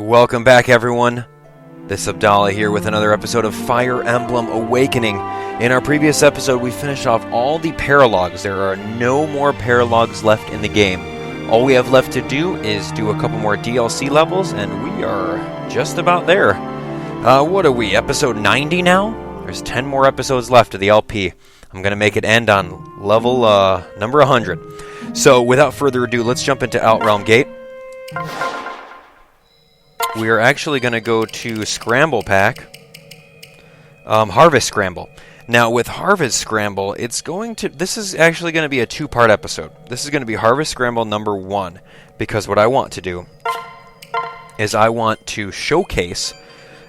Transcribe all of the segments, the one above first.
Welcome back, everyone. This is Abdallah here with another episode of Fire Emblem Awakening. In our previous episode, we finished off all the paralogs. There are no more paralogs left in the game. All we have left to do is do a couple more DLC levels, and we are just about there. What are we, episode 90 now? There's 10 more episodes left of the LP. I'm going to make it end on level number 100. So, without further ado, let's jump into Outrealm Gate. We are actually going to go to Scramble Pack. Harvest Scramble. Now, with Harvest Scramble, this is actually going to be a two-part episode. This is going to be Harvest Scramble number 1, because what I want to do is I want to showcase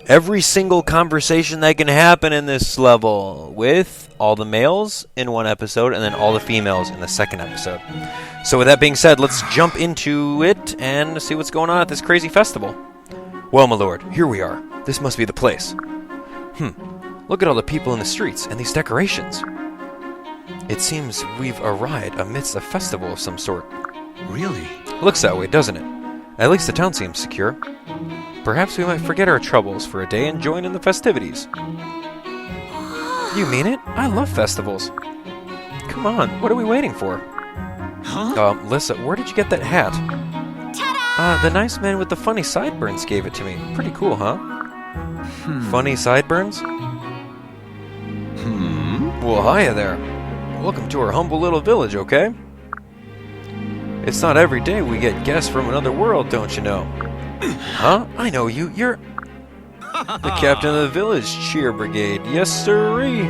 every single conversation that can happen in this level with all the males in one episode and then all the females in the second episode. So with that being said, let's jump into it and see what's going on at this crazy festival. Well, my lord, here we are. This must be the place. Look at all the people in the streets and these decorations. It seems we've arrived amidst a festival of some sort. Really? Looks that way, doesn't it? At least the town seems secure. Perhaps we might forget our troubles for a day and join in the festivities. You mean it? I love festivals. Come on, what are we waiting for? Huh? Lissa, where did you get that hat? The nice man with the funny sideburns gave it to me. Pretty cool, huh? Funny sideburns? Well, hiya there. Welcome to our humble little village, okay? It's not every day we get guests from another world, don't you know? Huh? I know you. You're the captain of the village cheer brigade. Yes, sirree.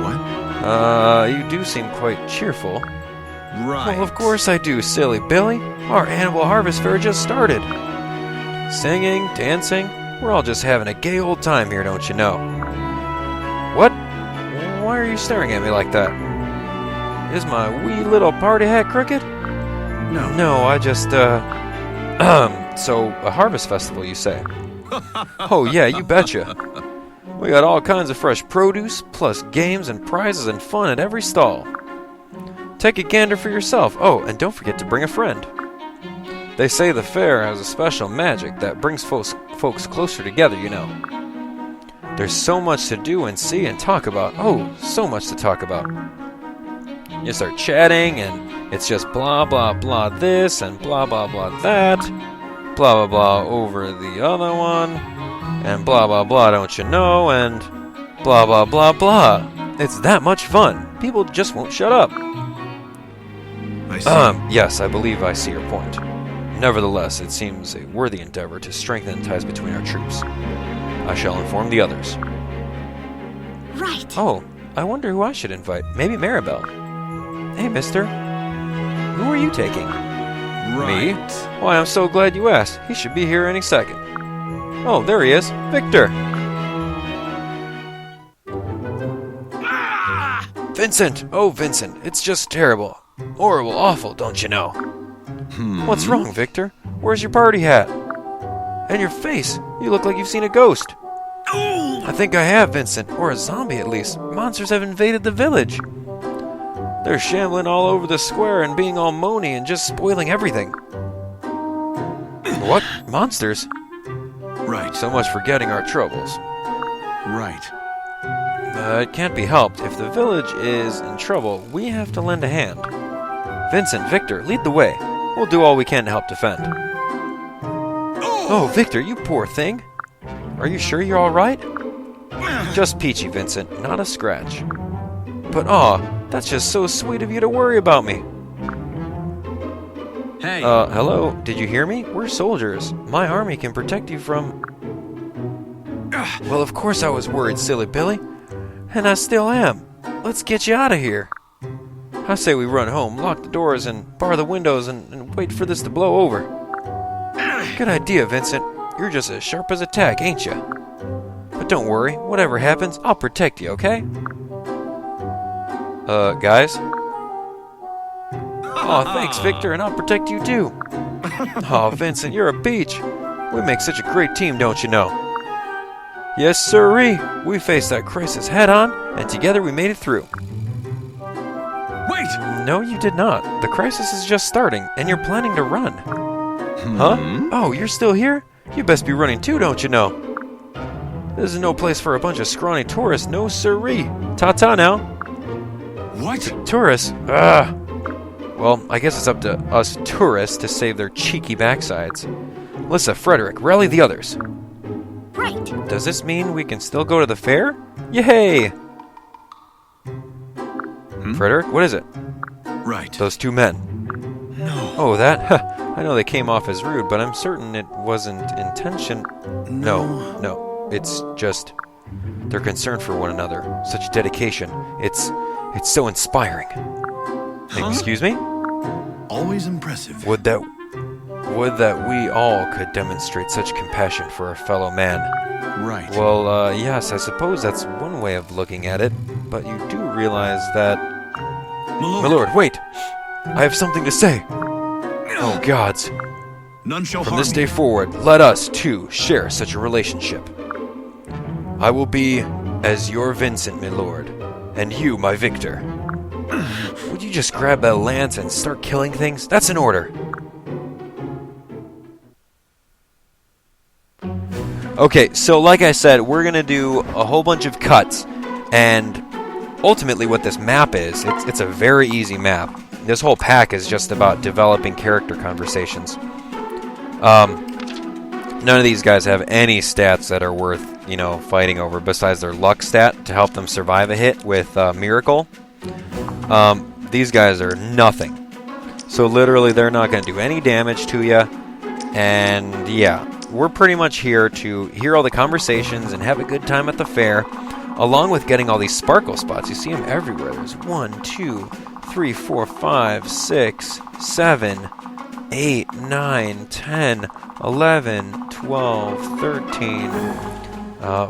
What? You do seem quite cheerful. Right. Well, of course I do, silly Billy. Our annual harvest fair just started. Singing, dancing, we're all just having a gay old time here, don't you know? What? Why are you staring at me like that? Is my wee little party hat crooked? No. No, I just, So, a harvest festival, you say? Oh, yeah, you betcha. We got all kinds of fresh produce, plus games and prizes and fun at every stall. Take a gander for yourself. Oh, and don't forget to bring a friend. They say the fair has a special magic that brings folks closer together, you know. There's so much to do and see and talk about. Oh, so much to talk about. You start chatting, and it's just blah, blah, blah this, and blah, blah, blah that. Blah, blah, blah over the other one. And blah, blah, blah, don't you know, and blah, blah, blah, blah. It's that much fun. People just won't shut up. I see. Yes, I believe I see your point. Nevertheless, it seems a worthy endeavor to strengthen ties between our troops. I shall inform the others. Right. Oh, I wonder who I should invite. Maybe Maribel. Hey, mister. Who are you taking? Right. Me? Why, I'm so glad you asked. He should be here any second. Oh, there he is. Victor! Vincent! Oh, Vincent, it's just terrible. Horrible, awful, don't you know? What's wrong, Victor? Where's your party hat? And your face. You look like you've seen a ghost. I think I have, Vincent. Or a zombie, at least. Monsters have invaded the village. They're shambling all over the square and being all moany and just spoiling everything. What? Monsters? Right. So much for getting our troubles. Right. It can't be helped. If the village is in trouble, we have to lend a hand. Vincent, Victor, lead the way. We'll do all we can to help defend. Oh, Victor, you poor thing. Are you sure you're all right? Just peachy, Vincent. Not a scratch. But, that's just so sweet of you to worry about me. Hey. Hello? Did you hear me? We're soldiers. My army can protect you from... Well, of course I was worried, silly Billy. And I still am. Let's get you out of here. I say we run home, lock the doors, and bar the windows, and wait for this to blow over. Good idea, Vincent. You're just as sharp as a tack, ain't you? But don't worry. Whatever happens, I'll protect you, okay? Guys? Aw, thanks, Victor, and I'll protect you too. Aw, Vincent, you're a peach. We make such a great team, don't you know? Yes, sirree. We faced that crisis head-on, and together we made it through. Wait! No, you did not. The crisis is just starting, and you're planning to run. Huh? Oh, you're still here? You best be running too, don't you know? This is no place for a bunch of scrawny tourists, no siree. Ta-ta now. What? Tourists? Ugh. Well, I guess it's up to us tourists to save their cheeky backsides. Listen, Frederick, rally the others. Right. Does this mean we can still go to the fair? Yay! Frederick, what is it? Right. Those two men. No. Oh, that? I know they came off as rude, but I'm certain it wasn't intention. No. It's just they're concerned for one another. Such dedication. It's so inspiring. Excuse me? Always impressive. Would that we all could demonstrate such compassion for a fellow man. Right. Well, yes, I suppose that's one way of looking at it, but you do realize that... My My lord, wait! I have something to say! Oh, gods. None shall From harm this me. day forward, let us, too, share such a relationship. I will be as your Vincent, my lord, and you, my Victor. Would you just grab that lance and start killing things? That's an order. Okay, so like I said, we're going to do a whole bunch of cuts, and ultimately what this map is, it's a very easy map. This whole pack is just about developing character conversations. None of these guys have any stats that are worth, fighting over besides their luck stat to help them survive a hit with Miracle. These guys are nothing. So literally they're not going to do any damage to you. And yeah, we're pretty much here to hear all the conversations and have a good time at the fair, along with getting all these sparkle spots. You see them everywhere. There's 1, 2, 3, 4, 5, 6, 7, 8, 9, 10, 11, 12, 13,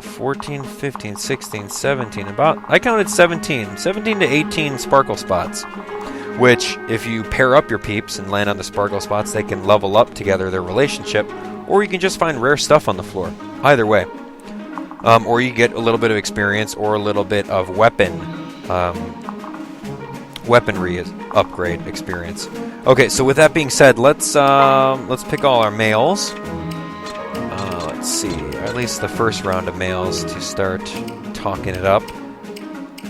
14, 15, 16, 17. I counted 17 to 18 sparkle spots. Which, if you pair up your peeps and land on the sparkle spots, they can level up together their relationship, or you can just find rare stuff on the floor. Either way. Or you get a little bit of experience or a little bit of weaponry upgrade experience. Okay, so with that being said, let's pick all our males. Let's see, at least the first round of males to start talking it up.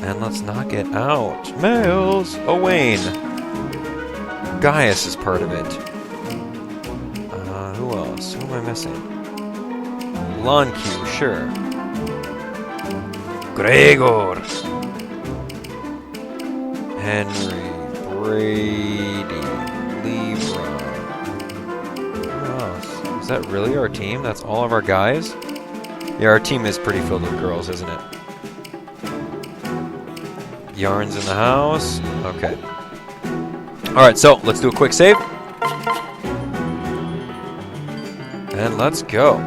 And let's knock it out. Males! Owain! Gaius is part of it. Who else? Who am I missing? Lon'qu, sure. Gregor! Henry, Brady, Libra. Who else? Is that really our team? That's all of our guys? Yeah, our team is pretty filled with girls, isn't it? Yarne's in the house. Okay. Alright, so let's do a quick save. And let's go.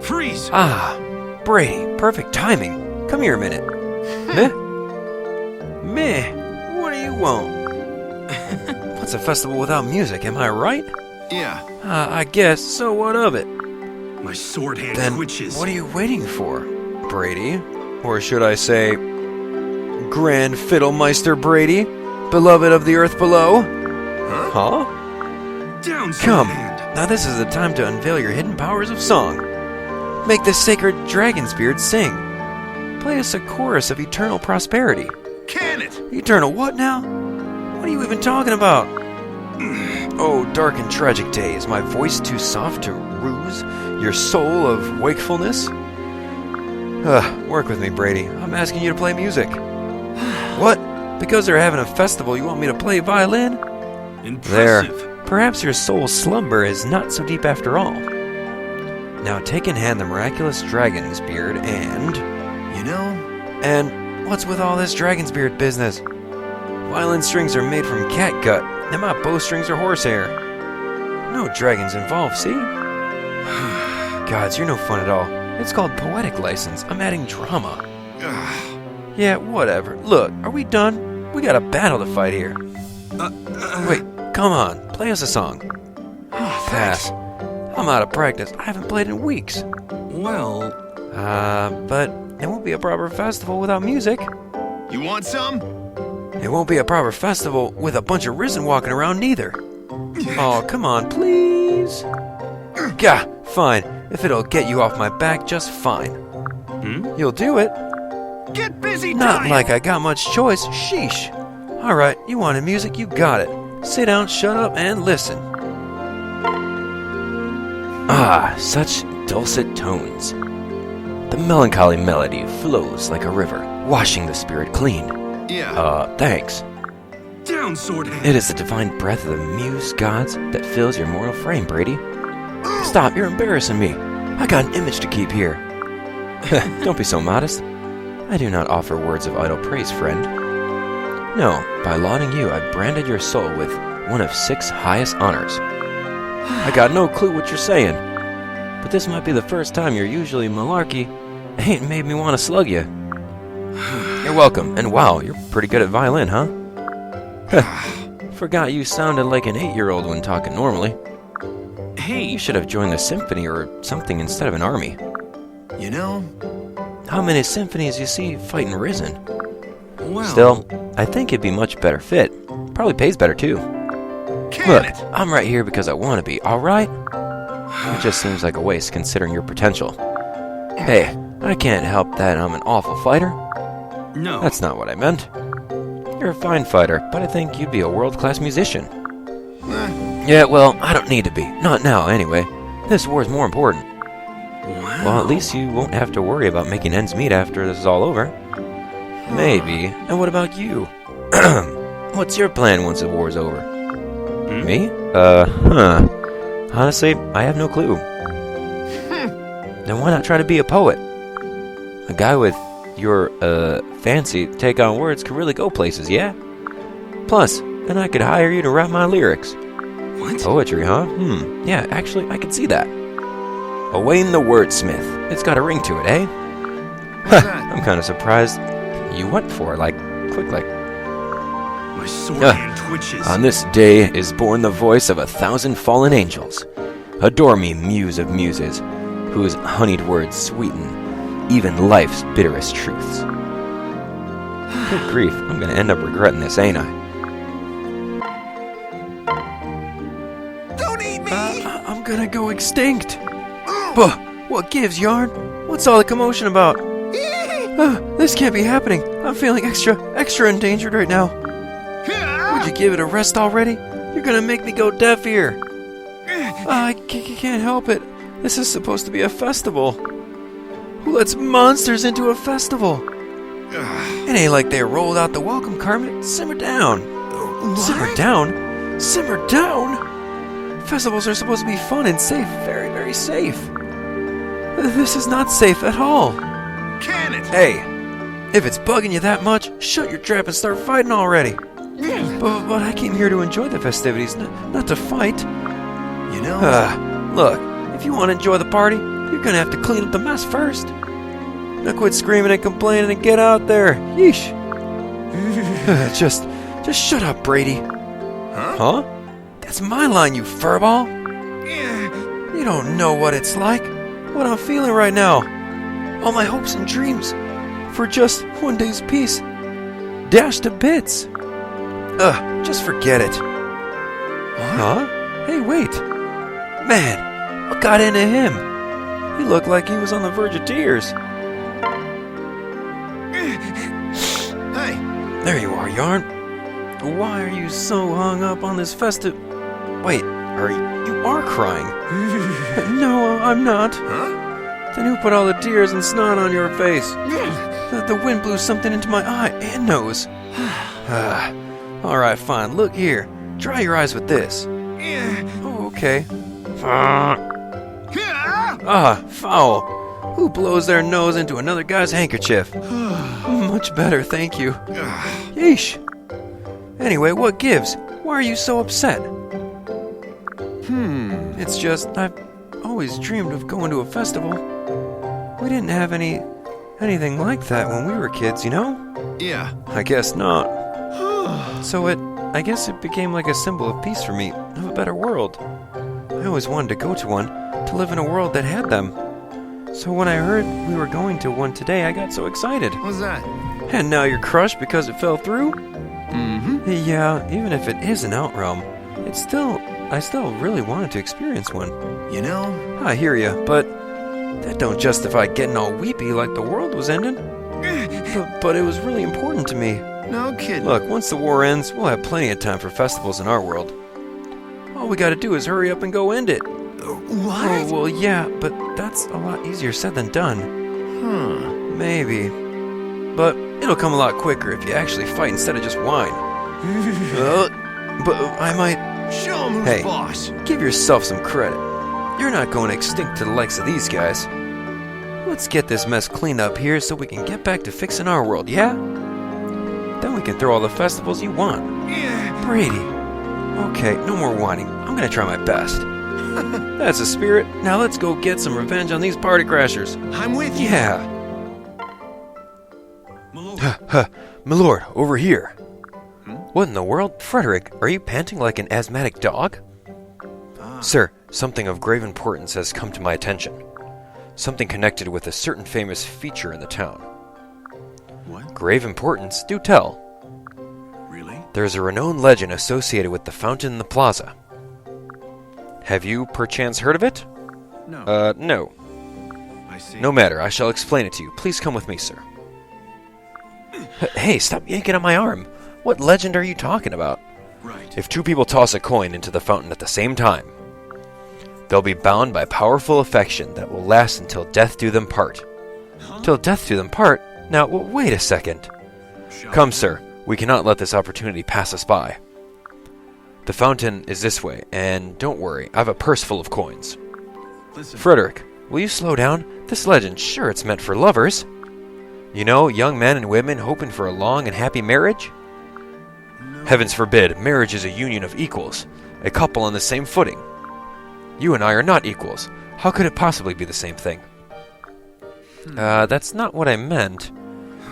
Freeze! Ah, Brady, perfect timing. Come here a minute. Meh, what do you want? What's a festival without music, am I right? Yeah. I guess, so what of it? My sword hand Then twitches. what are you waiting for, Brady? Or should I say, Grand Fiddlemeister Brady, beloved of the earth below? Huh? Down, sword Come, hand. now this is the time to unveil your hidden powers of song. Make the sacred dragon's beard sing. Play us a chorus of eternal prosperity. Can it? Eternal what now? What are you even talking about? Oh, dark and tragic day, is my voice too soft to ruse your soul of wakefulness? Work with me, Brady. I'm asking you to play music. What? Because they're having a festival, you want me to play violin? There. Impressive. Perhaps your soul's slumber is not so deep after all. Now take in hand the miraculous dragon's beard and... And what's with all this dragon's beard business? Violin strings are made from catgut, and my bowstrings are horsehair. No dragons involved, see? Gods, you're no fun at all. It's called poetic license. I'm adding drama. Yeah, whatever. Look, are we done? We got a battle to fight here. Wait, come on. Play us a song. Pass. I'm out of practice. I haven't played in weeks. Well, But it won't be a proper festival without music. you want some? It won't be a proper festival with a bunch of risen walking around neither. Oh, come on, please. Gah, fine. If it'll get you off my back, just fine. You'll do it? Get busy, Not Donnel. like I got much choice, sheesh. Alright, you wanted music, you got it. Sit down, shut up, and listen. Ah, such dulcet tones. The melancholy melody flows like a river, washing the spirit clean. Yeah. Thanks. Down, sword hand. It is the divine breath of the muse gods that fills your mortal frame, Brady. Stop, you're embarrassing me. I got an image to keep here. Don't be so modest. I do not offer words of idle praise, friend. No, by lauding you, I branded your soul with one of 6 highest honors. I got no clue what you're saying, but this might be the first time your usually malarkey ain't made me want to slug you. You're welcome, and wow, you're pretty good at violin, huh? Forgot you sounded like an 8-year-old when talking normally. Hey, You should have joined the symphony or something instead of an army. you know, How many symphonies you see fighting risen? well... Still, I think it'd be much better fit. Probably pays better too. Can Look, it? I'm right here because I want to be, alright? It just seems like a waste considering your potential. Hey, I can't help that I'm an awful fighter. No. That's not what I meant. You're a fine fighter, but I think you'd be a world-class musician. Yeah, well, I don't need to be. Not now, anyway. This war's more important. Wow. Well, at least you won't have to worry about making ends meet after this is all over. Maybe. And what about you? What's your plan once the war's over? Me? Honestly, I have no clue. Then why not try to be a poet? A guy with your, fancy take on words could really go places, yeah? Plus, then I could hire you to write my lyrics. What? Poetry, huh? Yeah, actually, I could see that. Owain the Wordsmith. It's got a ring to it, eh? What's that? I'm kind of surprised you went for it, quick. My sword hand twitches. On this day is born the voice of 1,000 fallen angels. Adore me, muse of muses, whose honeyed words sweeten even life's bitterest truths. Good grief, I'm gonna end up regretting this, ain't I? Don't eat me! I'm gonna go extinct. Bah, what gives, Yarne? What's all the commotion about? This can't be happening. I'm feeling extra endangered right now. Would you give it a rest already? You're gonna make me go deaf here. I can't help it. This is supposed to be a festival. Who lets monsters into a festival? It ain't like they rolled out the welcome cart. Simmer down. Simmer down? Simmer down? Festivals are supposed to be fun and safe. Very, very safe. This is not safe at all. Can it? Hey, if it's bugging you that much, shut your trap and start fighting already. But I came here to enjoy the festivities, not to fight. You know... Look, if you want to enjoy the party, you're gonna have to clean up the mess first. Now quit screaming and complaining and get out there. Yeesh. Just shut up, Brady. Huh? That's my line, you furball. You don't know what it's like, what I'm feeling right now. All my hopes and dreams for just one day's peace, dashed to bits. Just forget it. Huh? Hey, wait. Man, what got into him? He looked like he was on the verge of tears. Hey, There you are, Yarne. Why are you so hung up on this festive... Wait, you are crying. No, I'm not. huh? Then who put all the tears and snot on your face? The wind blew something into my eye and nose. Alright, fine. Look here. Dry your eyes with this. Oh, okay. Foul. Who blows their nose into another guy's handkerchief? Much better, thank you. Yeesh. Anyway, what gives? Why are you so upset? It's just, I've always dreamed of going to a festival. We didn't have anything like that when we were kids, you know? Yeah. I guess not. So I guess it became like a symbol of peace for me, of a better world. I always wanted to go to one, to live in a world that had them. So when I heard we were going to one today, I got so excited. What's that? And now you're crushed because it fell through? Yeah, even if it is an outrealm, I still really wanted to experience one. You know? I hear ya, but that don't justify getting all weepy like the world was ending. But it was really important to me. No kidding. Look, once the war ends, we'll have plenty of time for festivals in our world. All we gotta do is hurry up and go end it. What? Oh, well, yeah, but that's a lot easier said than done. Maybe. But it'll come a lot quicker if you actually fight instead of just whine. But I might... Show him who's Hey, boss. give yourself some credit. You're not going extinct to the likes of these guys. Let's get this mess cleaned up here so we can get back to fixing our world, yeah? Then we can throw all the festivals you want. Yeah. Brady. Okay, no more whining. I'm gonna try my best. That's the spirit. Now let's go get some revenge on these party crashers. I'm with you. Yeah. My lord, over here. What in the world? Frederick, are you panting like an asthmatic dog? Sir, something of grave importance has come to my attention. Something connected with a certain famous feature in the town. What? Grave importance? Do tell. Really? There is a renowned legend associated with the fountain in the plaza. Have you perchance heard of it? No. No. I see. No matter, I shall explain it to you. Please come with me, sir. Hey, stop yanking on my arm. What legend are you talking about? Right. If two people toss a coin into the fountain at the same time, they'll be bound by powerful affection that will last until death do them part. Till death do them part? Now, wait a second. Come, sir. We cannot let this opportunity pass us by. The fountain is this way, and don't worry, I have a purse full of coins. Listen. Frederick, will you slow down? This legend, sure, it's meant for lovers. You know, young men and women hoping for a long and happy marriage? No. Heavens forbid, marriage is a union of equals, a couple on the same footing. You and I are not equals. How could it possibly be the same thing? That's not what I meant.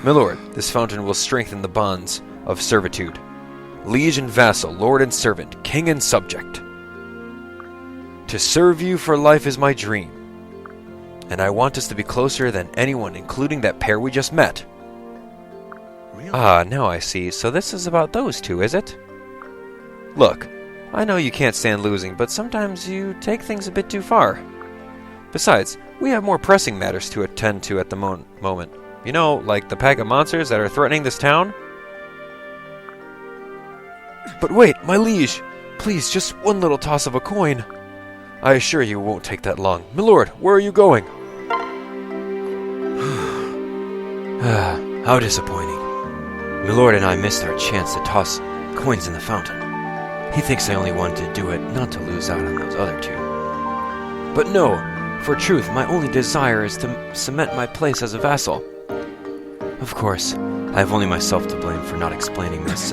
My lord, this fountain will strengthen the bonds of servitude. Liege and vassal, lord and servant, king and subject. To serve you for life is my dream. And I want us to be closer than anyone, including that pair we just met. Really? Ah, now I see. So this is about those two, is it? Look, I know you can't stand losing, but sometimes you take things a bit too far. Besides, we have more pressing matters to attend to at the moment. You know, like the pack of monsters that are threatening this town? But wait, my liege! Please, just one little toss of a coin. I assure you it won't take that long. My lord, where are you going? How disappointing. My lord and I missed our chance to toss coins in the fountain. He thinks I only wanted to do it not to lose out on those other two. But no, for truth, my only desire is to cement my place as a vassal. Of course, I have only myself to blame for not explaining this,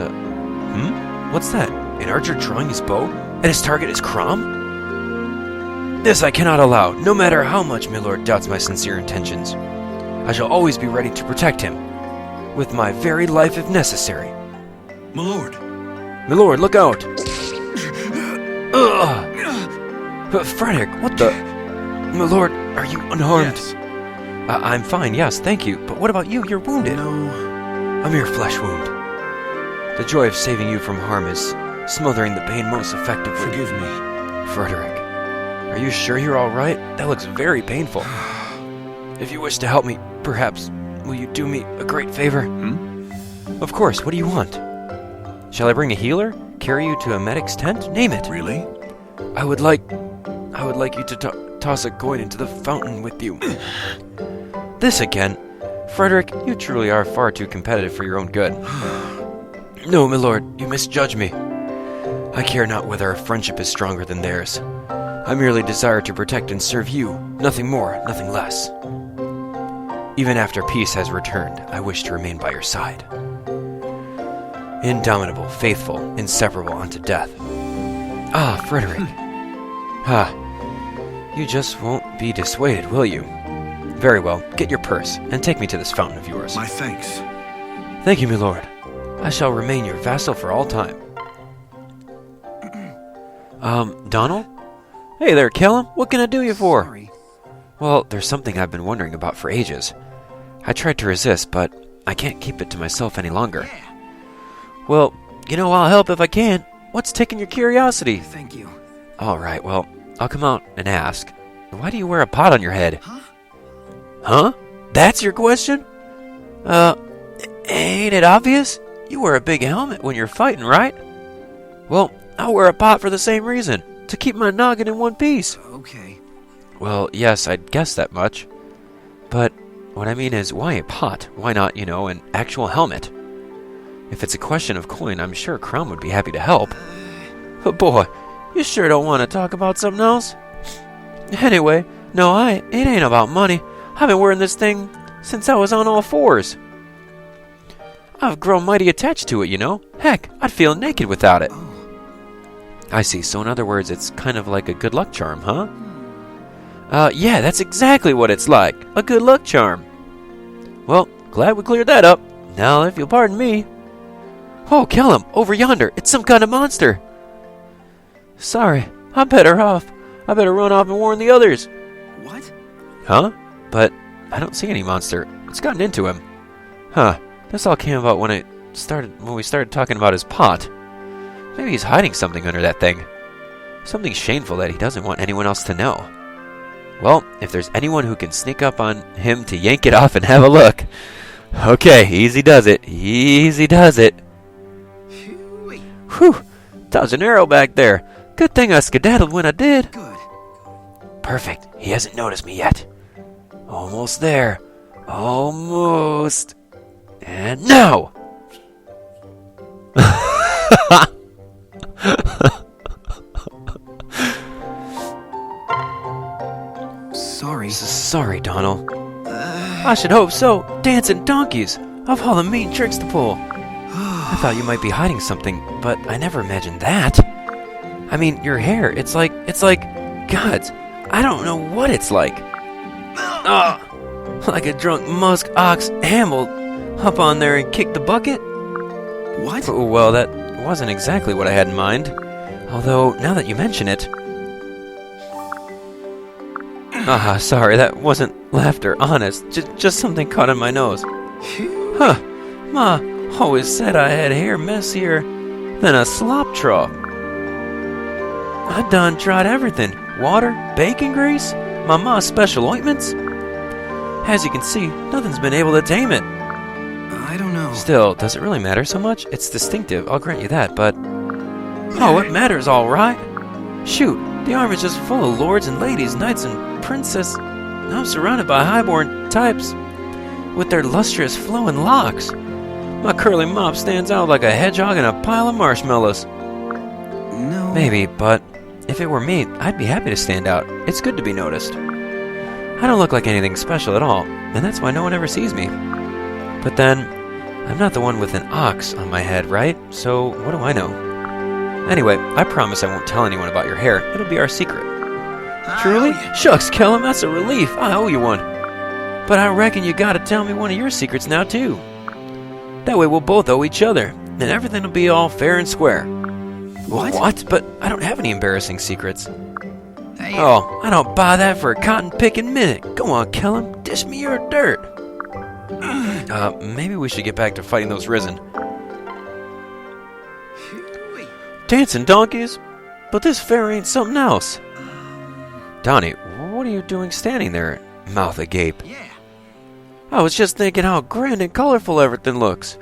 What's that? An archer drawing his bow? And his target is Chrom? This I cannot allow, no matter how much my lord doubts my sincere intentions. I shall always be ready to protect him, with my very life if necessary. My lord. My lord, look out! Ugh! But Frederick, what the... My lord, are you unharmed? Yes. I'm fine, yes, thank you. But what about you? You're wounded. No. A mere flesh wound. The joy of saving you from harm is smothering the pain most effectively. Forgive me. Frederick, are you sure you're all right? That looks very painful. If you wish to help me, perhaps, will you do me a great favor? Of course, what do you want? Shall I bring a healer? Carry you to a medic's tent? Name it. Really? I would like you to toss a coin into the fountain with you. This again? Frederick, you truly are far too competitive for your own good. No, my lord, you misjudge me. I care not whether our friendship is stronger than theirs. I merely desire to protect and serve you, nothing more, nothing less. Even after peace has returned, I wish to remain by your side. Indomitable, faithful, inseparable unto death. Ah, Frederick. You just won't be dissuaded, will you? Very well, get your purse, and take me to this fountain of yours. My thanks. Thank you, my lord. I shall remain your vassal for all time. Donnel? Hey there, Kellam. What can I do you for? Sorry. Well, there's something I've been wondering about for ages. I tried to resist, but I can't keep it to myself any longer. Well, I'll help if I can. What's tickling your curiosity? Thank you. All right, well, I'll come out and ask. Why do you wear a pot on your head? Huh? Huh? That's your question? Ain't it obvious? You wear a big helmet when you're fighting, right? Well, I wear a pot for the same reason. To keep my noggin in one piece. Okay. Well, yes, I'd guess that much. But what I mean is, why a pot? Why not, an actual helmet? If it's a question of coin, I'm sure Chrom would be happy to help. But boy, you sure don't want to talk about something else? Anyway, no, it ain't about money. I've been wearing this thing since I was on all fours. I've grown mighty attached to it, Heck, I'd feel naked without it. Oh. I see, so in other words, it's kind of like a good luck charm, huh? Yeah, that's exactly what it's like. A good luck charm. Well, glad we cleared that up. Now, if you'll pardon me. Oh, Kellam, over yonder. It's some kind of monster. Sorry, I'm better off. I better run off and warn the others. What? Huh? But I don't see any monster. It's gotten into him. Huh. This all came about when we started talking about his pot. Maybe he's hiding something under that thing. Something shameful that he doesn't want anyone else to know. Well, if there's anyone who can sneak up on him to yank it off and have a look. Okay, easy does it. Easy does it. Whew. Dodged an arrow back there. Good thing I skedaddled when I did. Good. Perfect. He hasn't noticed me yet. Almost there. Almost. And now! Sorry. Sorry, Donnel. I should hope so. Dancing donkeys. Of all the mean tricks to pull. I thought you might be hiding something, but I never imagined that. I mean, your hair, it's like, gods, I don't know what it's like. Like a drunk musk ox ambled up on there and kicked the bucket? What? Oh, well, that wasn't exactly what I had in mind. Although, now that you mention it... sorry, that wasn't laughter, honest. Just something caught in my nose. Huh, Ma always said I had hair messier than a slop trough. I done tried everything. Water, bacon grease, my ma's special ointments. As you can see, nothing's been able to tame it. I don't know. Still, does it really matter so much? It's distinctive, I'll grant you that, but... Oh, it matters all right. Shoot, the army's just full of lords and ladies, knights and princesses. I'm surrounded by highborn types with their lustrous flowing locks. My curly mop stands out like a hedgehog in a pile of marshmallows. No. Maybe, but if it were me, I'd be happy to stand out. It's good to be noticed. I don't look like anything special at all, and that's why no one ever sees me. But then, I'm not the one with an ox on my head, right? So, what do I know? Anyway, I promise I won't tell anyone about your hair. It'll be our secret. Truly? Shucks, Kellam, that's a relief. I owe you one. But I reckon you gotta tell me one of your secrets now, too. That way we'll both owe each other, and everything will be all fair and square. What? But I don't have any embarrassing secrets. Hey. Oh, I don't buy that for a cotton-picking minute. Go on, Kellam, dish me your dirt. Maybe we should get back to fighting those risen. Dancing donkeys? But this fair ain't something else. Donnie, what are you doing standing there, mouth agape? Yeah. I was just thinking how grand and colorful everything looks.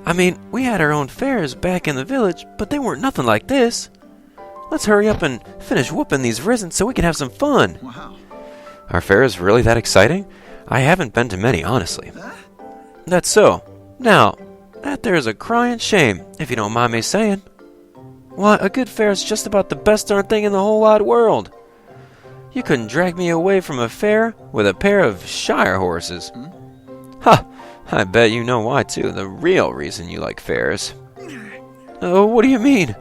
I mean, we had our own fairs back in the village, but they weren't nothing like this. Let's hurry up and finish whooping these risen so we can have some fun. Wow. Our fair is really that exciting? I haven't been to many, honestly. Huh? That's so. Now, that there's a crying shame, if you don't mind me saying. Why, a good fair is just about the best darn thing in the whole wide world. You couldn't drag me away from a fair with a pair of shire horses. Ha! I bet you know why, too. The real reason you like fairs. What do you mean?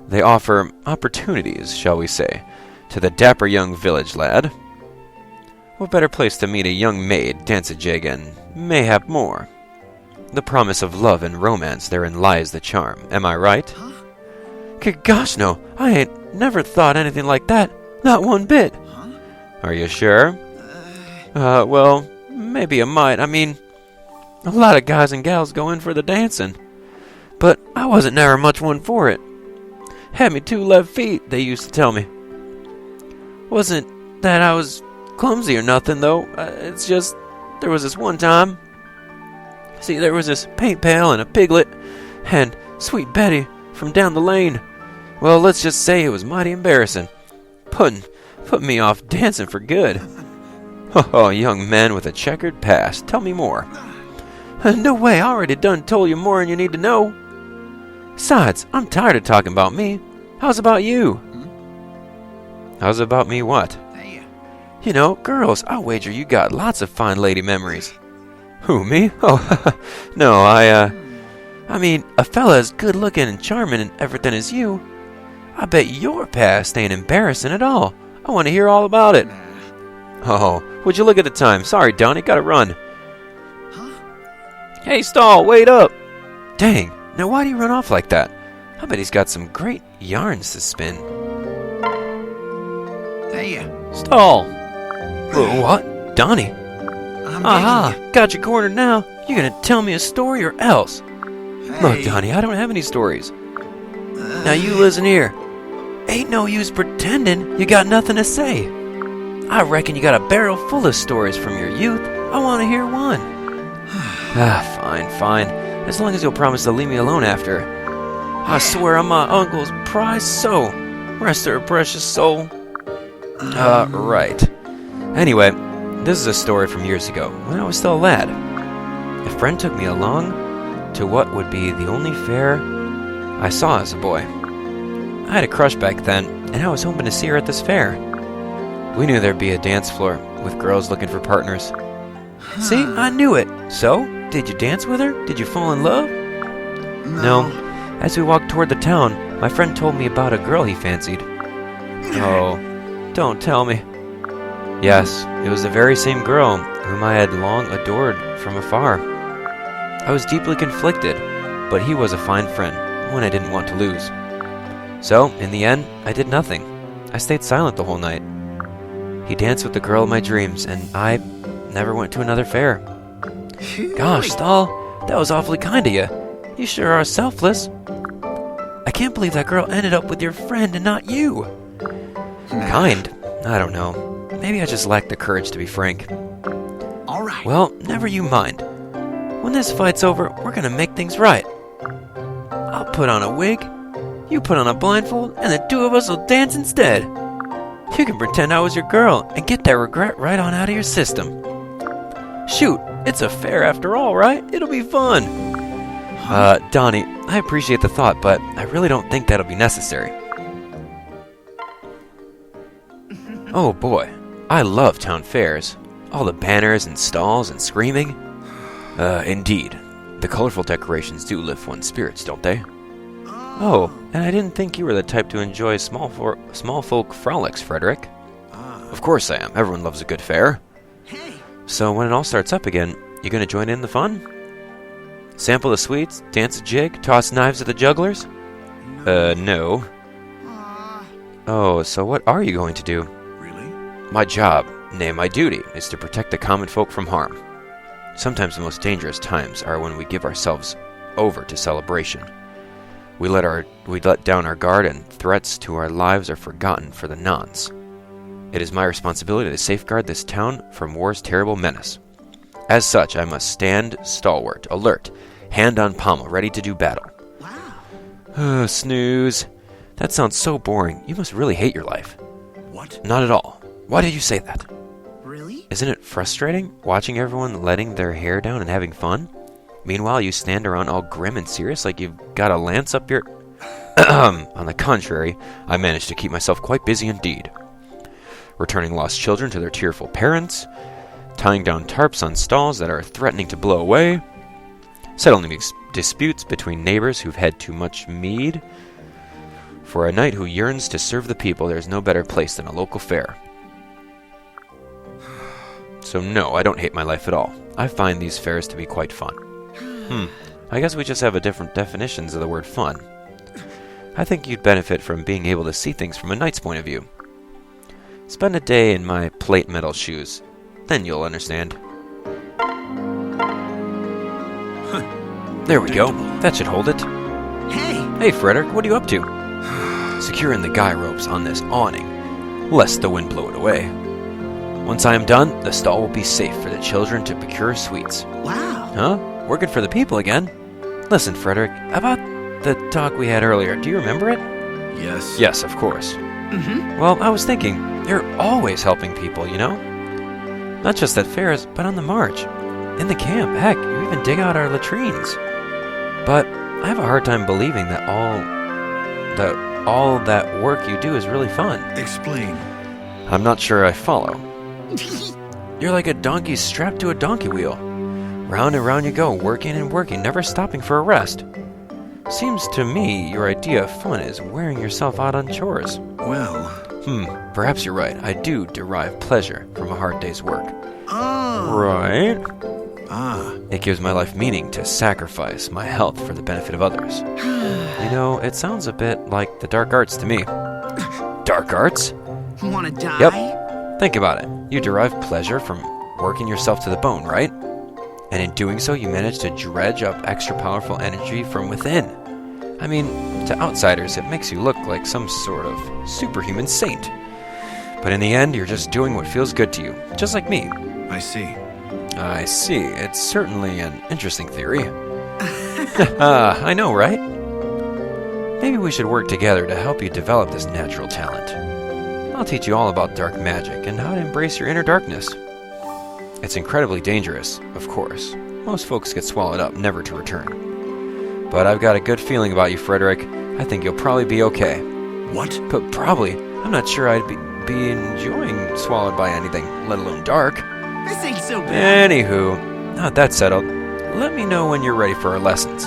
They offer opportunities, shall we say, to the dapper young village lad. What better place to meet a young maid, dance a jig, and mayhap more? The promise of love and romance, therein lies the charm. Am I right? Huh? Gosh, no. I ain't never thought anything like that. Not one bit. Huh? Are you sure? Well, maybe I might. I mean, a lot of guys and gals go in for the dancing. But I wasn't never much one for it. Had me 2 left feet, they used to tell me. Wasn't that I was clumsy or nothing, though. It's just, there was this one time. See, there was this paint pail and a piglet, and sweet Betty from down the lane. Well, let's just say it was mighty embarrassing. Put me off dancing for good. Oh, young man with a checkered past. Tell me more. No way, I already done told you more than you need to know. Besides, I'm tired of talking about me. How's about you? How's about me what? You know, girls, I'll wager you got lots of fine lady memories. Who, me? Oh, no, I mean, a fella as good looking and charming and everything as you. I bet your past ain't embarrassing at all. I want to hear all about it. Oh, would you look at the time? Sorry, Donnie, gotta run. Hey, Stahl, wait up. Dang, now why do you run off like that? I bet he's got some great yarns to spin. Stahl. What? Donnie? Aha, got you cornered now. You're gonna tell me a story or else. Look, Donnie, I don't have any stories. Now you listen here. Ain't no use pretending you got nothing to say. I reckon you got a barrel full of stories from your youth. I want to hear one. Fine. As long as you'll promise to leave me alone after. I swear I'm my uncle's prized soul. Rest her precious soul. Right. Anyway, this is a story from years ago, when I was still a lad. A friend took me along to what would be the only fair I saw as a boy. I had a crush back then, and I was hoping to see her at this fair. We knew there'd be a dance floor with girls looking for partners. See, I knew it. So, did you dance with her? Did you fall in love? No. As we walked toward the town, my friend told me about a girl he fancied. Oh, don't tell me. Yes, it was the very same girl whom I had long adored from afar. I was deeply conflicted, but he was a fine friend, one I didn't want to lose. So, in the end, I did nothing. I stayed silent the whole night. He danced with the girl of my dreams, and I never went to another fair. Gosh, Stahl, that was awfully kind of you. You sure are selfless. I can't believe that girl ended up with your friend and not you. Kind? I don't know. Maybe I just lacked the courage to be frank. All right. Well, never you mind. When this fight's over, we're gonna make things right. I'll put on a wig, you put on a blindfold, and the 2 of us will dance instead. You can pretend I was your girl and get that regret right on out of your system. Shoot, it's a fair after all, right? It'll be fun. Donnie, I appreciate the thought, but I really don't think that'll be necessary. Oh boy, I love town fairs. All the banners and stalls and screaming. Indeed. The colorful decorations do lift one's spirits, don't they? Oh, and I didn't think you were the type to enjoy small folk frolics, Frederick. Of course I am. Everyone loves a good fair. So when it all starts up again, you gonna join in the fun? Sample the sweets, dance a jig, toss knives at the jugglers? No. Oh, so what are you going to do? Really? My job, nay, my duty, is to protect the common folk from harm. Sometimes the most dangerous times are when we give ourselves over to celebration. We let down our guard and threats to our lives are forgotten for the nonce. It is my responsibility to safeguard this town from war's terrible menace. As such, I must stand stalwart, alert, hand on pommel, ready to do battle. Wow. Snooze. That sounds so boring. You must really hate your life. What? Not at all. Why did you say that? Really? Isn't it frustrating, watching everyone letting their hair down and having fun? Meanwhile, you stand around all grim and serious like you've got a lance up your... On the contrary, I managed to keep myself quite busy indeed. Returning lost children to their tearful parents, tying down tarps on stalls that are threatening to blow away, settling disputes between neighbors who've had too much mead. For a knight who yearns to serve the people, there's no better place than a local fair. So no, I don't hate my life at all. I find these fairs to be quite fun. I guess we just have a different definitions of the word fun. I think you'd benefit from being able to see things from a knight's point of view. Spend a day in my plate metal shoes. Then you'll understand. There we go. That should hold it. Hey, Frederick, what are you up to? Securing the guy ropes on this awning, lest the wind blow it away. Once I am done, the stall will be safe for the children to procure sweets. Wow. Huh? Working for the people again? Listen, Frederick, about the talk we had earlier, do you remember it? Yes. Yes, of course. Mm-hmm. Well, I was thinking, you're always helping people, you know? Not just at fairs, but on the march. In the camp, heck, you even dig out our latrines. But I have a hard time believing that all that work you do is really fun. Explain. I'm not sure I follow. You're like a donkey strapped to a donkey wheel. Round and round you go, working and working, never stopping for a rest. Seems to me your idea of fun is wearing yourself out on chores. Well. Perhaps you're right. I do derive pleasure from a hard day's work. Oh. Right? Ah. It gives my life meaning to sacrifice my health for the benefit of others. You know, it sounds a bit like the dark arts to me. Dark arts? Wanna die? Yep. Think about it. You derive pleasure from working yourself to the bone, right? And in doing so, you manage to dredge up extra powerful energy from within. I mean, to outsiders, it makes you look like some sort of superhuman saint. But in the end, you're just doing what feels good to you, just like me. I see. I see. It's certainly an interesting theory. I know, right? Maybe we should work together to help you develop this natural talent. I'll teach you all about dark magic and how to embrace your inner darkness. It's incredibly dangerous, of course. Most folks get swallowed up, never to return. But I've got a good feeling about you, Frederick. I think you'll probably be okay. What? But probably, I'm not sure I'd be enjoying swallowed by anything, let alone dark. This ain't so bad. Anywho, not that settled. Let me know when you're ready for our lessons.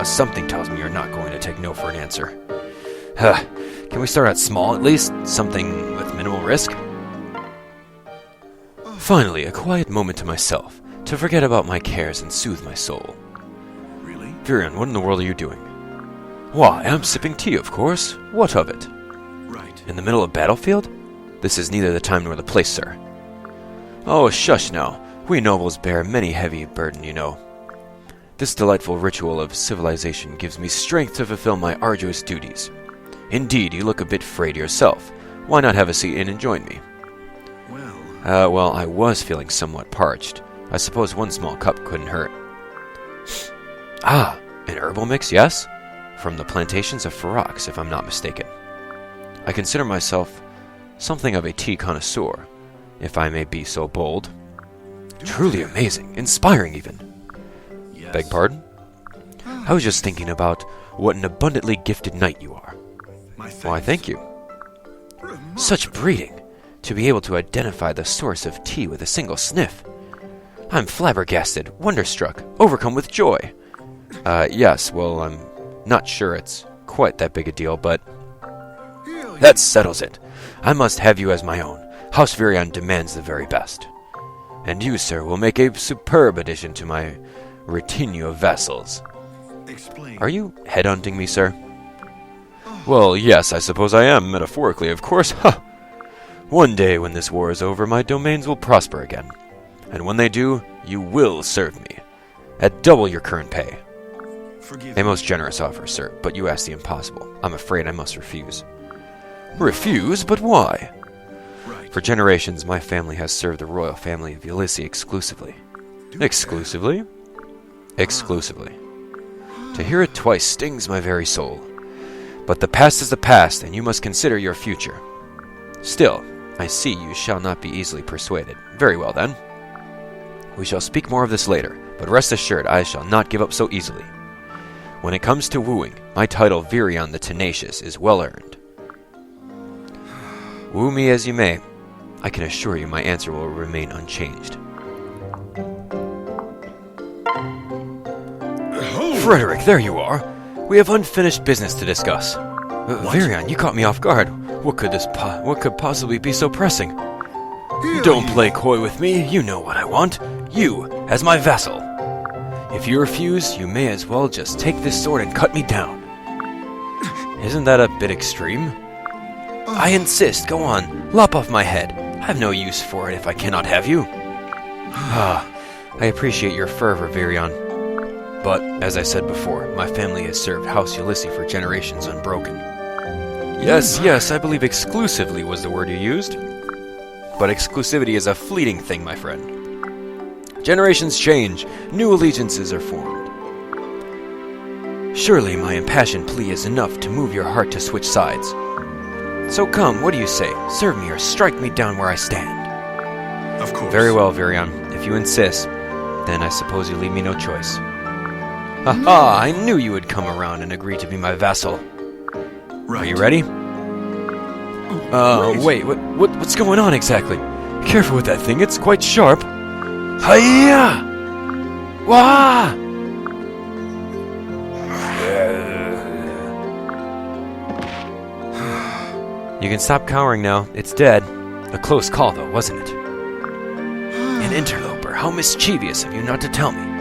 Something tells me you're not going to take no for an answer. Can we start out small at least? Something with minimal risk? Finally, a quiet moment to myself, to forget about my cares and soothe my soul. Really? Virion, what in the world are you doing? Why, I'm sipping tea, of course. What of it? Right. In the middle of battlefield? This is neither the time nor the place, sir. Oh, shush now. We nobles bear many heavy burden, you know. This delightful ritual of civilization gives me strength to fulfill my arduous duties. Indeed, you look a bit frayed yourself. Why not have a seat in and join me? Well, I was feeling somewhat parched. I suppose one small cup couldn't hurt. Ah, an herbal mix, yes? From the plantations of Ferox, if I'm not mistaken. I consider myself something of a tea connoisseur, if I may be so bold. Truly amazing, inspiring even. Yes. Beg pardon? I was just thinking about what an abundantly gifted knight you are. Why, thank you. Such breeding, to be able to identify the source of tea with a single sniff. I'm flabbergasted, wonderstruck, overcome with joy. Yes, well, I'm not sure it's quite that big a deal, but that settles it. I must have you as my own. House Virion demands the very best. And you, sir, will make a superb addition to my retinue of vassals. Explain. Are you headhunting me, sir? Well, yes, I suppose I am, metaphorically, of course. Ha! One day, when this war is over, my domains will prosper again. And when they do, you will serve me. At double your current pay. Forgive A most generous offer, sir, but you ask the impossible. I'm afraid I must refuse. Refuse? But why? Right. For generations, my family has served the royal family of Ulysses exclusively. Exclusively? Exclusively. To hear it twice stings my very soul. But the past is the past, and you must consider your future. Still, I see you shall not be easily persuaded. Very well, then. We shall speak more of this later, but rest assured I shall not give up so easily. When it comes to wooing, my title Virion the Tenacious is well earned. Woo me as you may, I can assure you my answer will remain unchanged. Frederick, there you are. We have unfinished business to discuss. Virion, you caught me off guard. What could possibly be so pressing? Don't play coy with me. You know what I want. You, as my vassal. If you refuse, you may as well just take this sword and cut me down. Isn't that a bit extreme? I insist. Go on. Lop off my head. I have no use for it if I cannot have you. I appreciate your fervor, Virion. But, as I said before, my family has served House Ulysses for generations unbroken. Yes, I believe exclusively was the word you used. But exclusivity is a fleeting thing, my friend. Generations change, new allegiances are formed. Surely my impassioned plea is enough to move your heart to switch sides. So come, what do you say? Serve me or strike me down where I stand. Of course. Very well, Virion. If you insist, then I suppose you leave me no choice. Ha! I knew you would come around and agree to be my vassal. Right. Are you ready? Wait, what's going on exactly? Careful with that thing, it's quite sharp. Hiya! Wah! You can stop cowering now. It's dead. A close call, though, wasn't it? An interloper. How mischievous of you not to tell me.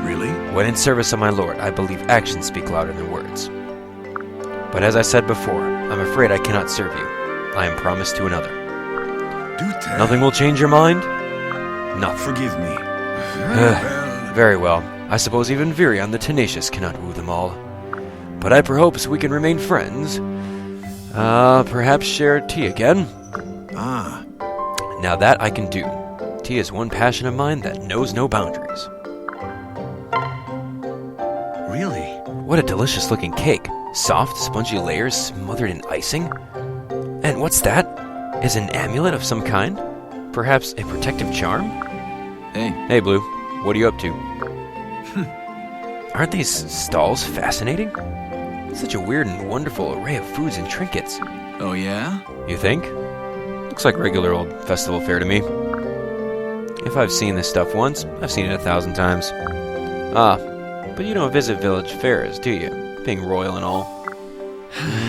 Really? When in service of my lord, I believe actions speak louder than words. But as I said before, I'm afraid I cannot serve you. I am promised to another. Do tell. Nothing will change your mind? Nothing. Forgive me. Very well. I suppose even Virion the Tenacious cannot woo them all. But I perhopes we can remain friends. Perhaps share tea again? Ah. Now that I can do. Tea is one passion of mine that knows no boundaries. Really? What a delicious looking cake. Soft, spongy layers smothered in icing. And what's that? Is an amulet of some kind? Perhaps a protective charm? Hey, Blue. What are you up to? Aren't these stalls fascinating? Such a weird and wonderful array of foods and trinkets. Oh, yeah? You think? Looks like regular old festival fare to me. If I've seen this stuff once, I've seen it 1,000 times. But you don't visit village fairs, do you? Being royal and all.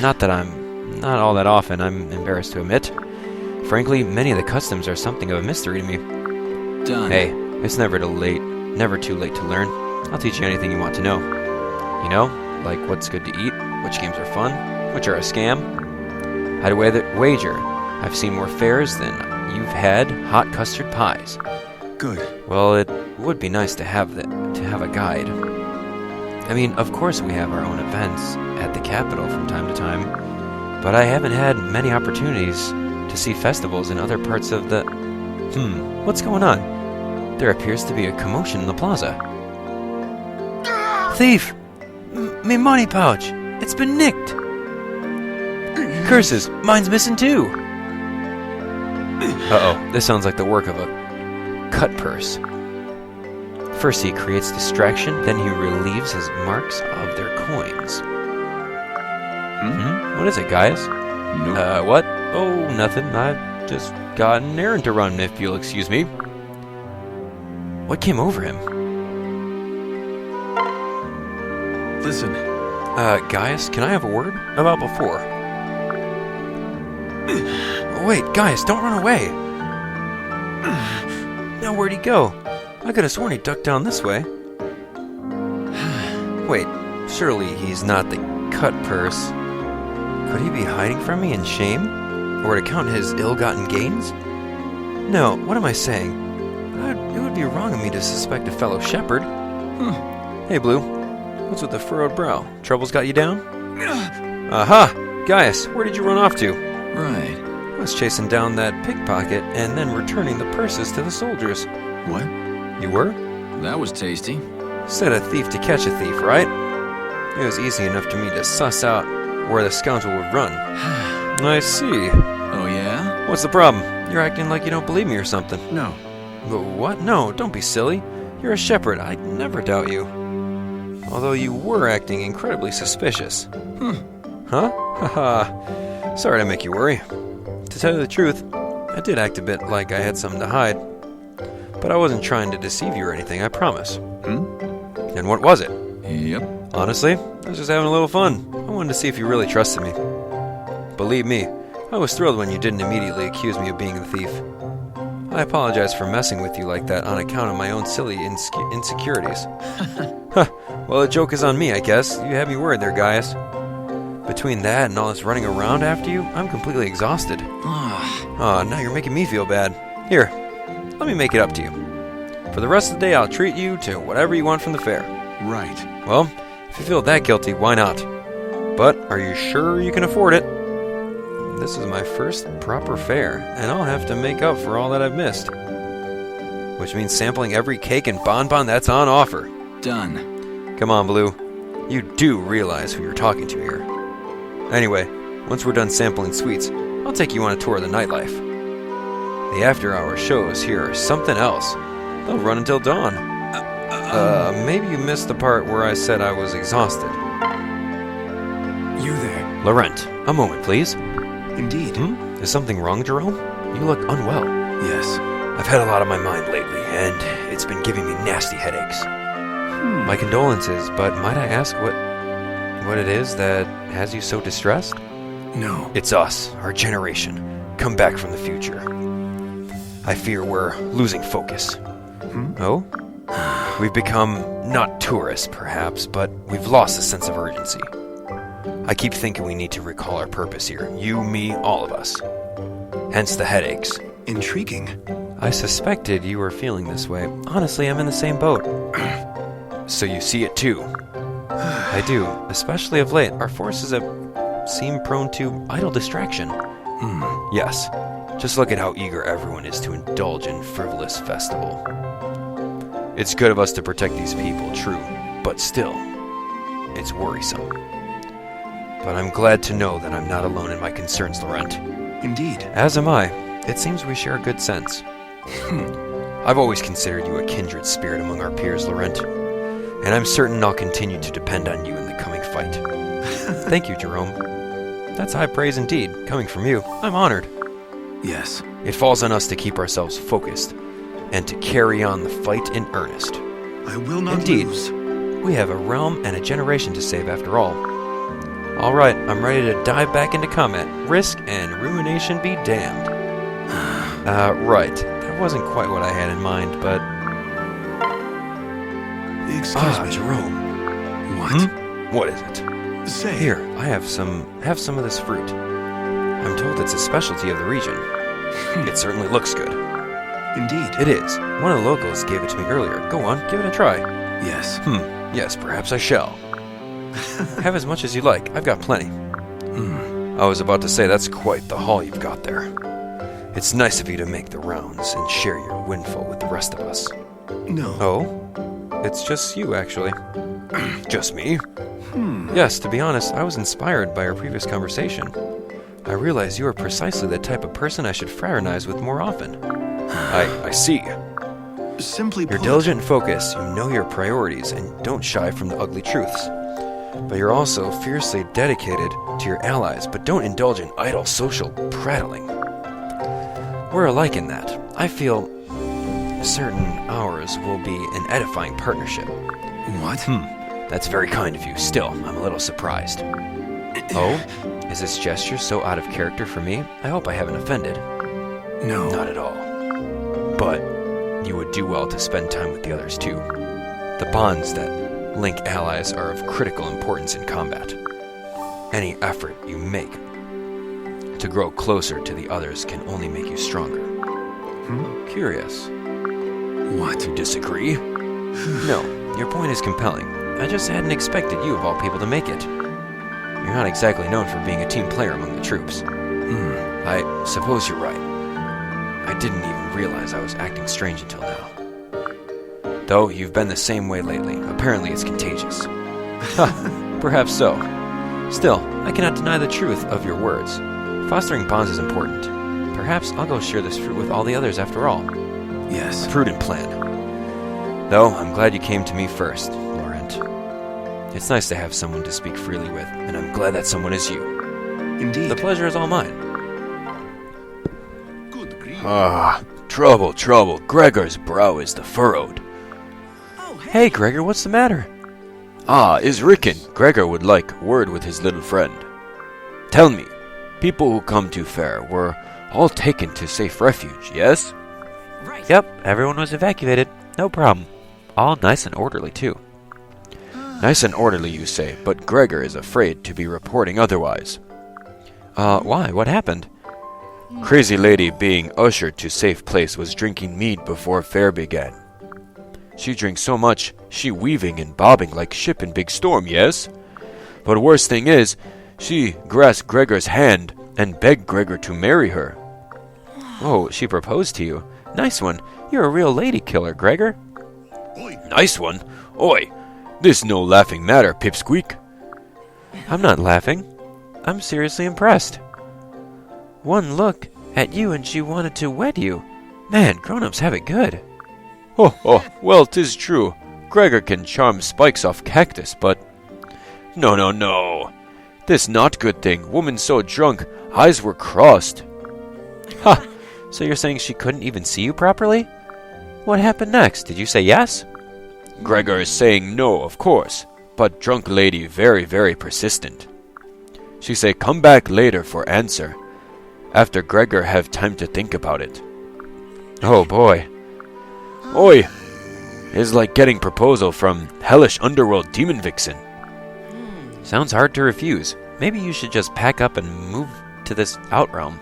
Not all that often, I'm embarrassed to admit. Frankly, many of the customs are something of a mystery to me. Done. Hey, it's never too late to learn. I'll teach you anything you want to know. You know, like what's good to eat, which games are fun, which are a scam. I'd wager I've seen more fairs than you've had hot custard pies. Good. Well, it would be nice to have a guide. I mean, of course we have our own events at the capital from time to time, but I haven't had many opportunities to see festivals in other parts of the... What's going on? There appears to be a commotion in the plaza. Thief! Me money pouch! It's been nicked! Curses! Mine's missing too! Uh-oh, this sounds like the work of a cut purse. First he creates distraction, then he relieves his marks of their coins. What is it, Gaius? Nope. What? Oh, nothing. I've just got an errand to run, if you'll excuse me. What came over him? Listen. Gaius, can I have a word? About before. Wait, Gaius, don't run away. Now where'd he go? I could have sworn he ducked down this way. Wait, surely he's not the cut purse. Could he be hiding from me in shame? Or to count his ill-gotten gains? No, what am I saying? It would be wrong of me to suspect a fellow shepherd. Hey, Blue. What's with the furrowed brow? Troubles got you down? Aha! Gaius, where did you run off to? Right. I was chasing down that pickpocket and then returning the purses to the soldiers. What? You were? That was tasty. Set a thief to catch a thief, right? It was easy enough to me to suss out where the scoundrel would run. I see. Oh, yeah? What's the problem? You're acting like you don't believe me or something. No. But what? No, don't be silly. You're a shepherd. I'd never doubt you. Although you were acting incredibly suspicious. Huh? Haha. Sorry to make you worry. To tell you the truth, I did act a bit like I had something to hide. But I wasn't trying to deceive you or anything, I promise. And what was it? Yep. Honestly, I was just having a little fun. I wanted to see if you really trusted me. Believe me, I was thrilled when you didn't immediately accuse me of being the thief. I apologize for messing with you like that on account of my own silly insecurities. Well, the joke is on me, I guess. You had me worried there, Gaius. Between that and all this running around after you, I'm completely exhausted. Now you're making me feel bad. Here, let me make it up to you. For the rest of the day, I'll treat you to whatever you want from the fair. Right. Well, if you feel that guilty, why not? But are you sure you can afford it? This is my first proper fare, and I'll have to make up for all that I've missed. Which means sampling every cake and bonbon that's on offer. Done. Come on, Blue. You do realize who you're talking to here. Anyway, once we're done sampling sweets, I'll take you on a tour of the nightlife. The after-hour shows here are something else. They'll run until dawn. Maybe you missed the part where I said I was exhausted. You there? Laurent, a moment, please. Indeed. Is something wrong, Gerome? You look unwell. Yes. I've had a lot on my mind lately, and it's been giving me nasty headaches. My condolences, but might I ask what it is that has you so distressed? No. It's us, our generation, come back from the future. I fear we're losing focus. Oh? We've become not tourists, perhaps, but we've lost a sense of urgency. I keep thinking we need to recall our purpose here. You, me, all of us. Hence the headaches. Intriguing. I suspected you were feeling this way. Honestly, I'm in the same boat. So you see it too. I do, especially of late. Our forces have seemed prone to idle distraction. Yes, just look at how eager everyone is to indulge in frivolous festival. It's good of us to protect these people, true, but still, it's worrisome. But I'm glad to know that I'm not alone in my concerns, Laurent. Indeed. As am I. It seems we share a good sense. I've always considered you a kindred spirit among our peers, Laurent, and I'm certain I'll continue to depend on you in the coming fight. Thank you, Gerome. That's high praise indeed, coming from you. I'm honored. Yes. It falls on us to keep ourselves focused and to carry on the fight in earnest. I will not Indeed. lose. We have a realm and a generation to save after all. All right, I'm ready to dive back into combat. Risk and ruination be damned. Right. That wasn't quite what I had in mind, but... Excuse me. Gerome. What? What is it? Say. Here, I have some of this fruit. I'm told it's a specialty of the region. It certainly looks good. Indeed. It is. One of the locals gave it to me earlier. Go on, give it a try. Yes. Yes, perhaps I shall. Have as much as you like. I've got plenty. I was about to say, that's quite the haul you've got there. It's nice of you to make the rounds and share your windfall with the rest of us. No. Oh? It's just you, actually. Just me? Yes, to be honest, I was inspired by our previous conversation. I realize you are precisely the type of person I should fraternize with more often. I see. Simply You're put, diligent and focused, you know your priorities, and don't shy from the ugly truths. But you're also fiercely dedicated to your allies, but don't indulge in idle social prattling. We're alike in that. I feel certain ours will be an edifying partnership. What? That's very kind of you. Still, I'm a little surprised. Oh? Is this gesture so out of character for me? I hope I haven't offended. No. Not at all. But you would do well to spend time with the others too. The bonds that link allies are of critical importance in combat. Any effort you make to grow closer to the others can only make you stronger. Curious. What? You disagree? No, your point is compelling. I just hadn't expected you of all people to make it. You're not exactly known for being a team player among the troops. I suppose you're right. I didn't even realize I was acting strange until now. Though you've been the same way lately. Apparently it's contagious. Perhaps so. Still, I cannot deny the truth of your words. Fostering bonds is important. Perhaps I'll go share this fruit with all the others after all. Yes. A prudent plan. Though, I'm glad you came to me first, Laurent. It's nice to have someone to speak freely with, and I'm glad that someone is you. Indeed. The pleasure is all mine. Good grief. Trouble. Gregor's brow is furrowed. Hey, Gregor, what's the matter? Is Ricken. Gregor would like word with his little friend. Tell me, people who come too far were all taken to safe refuge, yes? Right. Yep, everyone was evacuated. No problem. All nice and orderly, too. Nice and orderly, you say, but Gregor is afraid to be reporting otherwise. Why? What happened? Crazy lady being ushered to safe place was drinking mead before fair began. She drinks so much, she weaving and bobbing like ship in big storm, yes? But worst thing is, she grasped Gregor's hand and begged Gregor to marry her. Oh, she proposed to you. Nice one. You're a real lady killer, Gregor. Nice one? Oi, this no laughing matter, pipsqueak. I'm not laughing. I'm seriously impressed. One look at you and she wanted to wed you. Man, grown-ups have it good. Oh, well, 'tis true. Gregor can charm spikes off cactus, but... No. This not good thing. Woman so drunk, eyes were crossed. Ha! So you're saying she couldn't even see you properly? What happened next? Did you say yes? Gregor is saying no, of course. But drunk lady very, very persistent. She say come back later for answer. After Gregor have time to think about it. Oh boy. Oi! It's like getting proposal from hellish underworld demon vixen. Sounds hard to refuse. Maybe you should just pack up and move to this outrealm.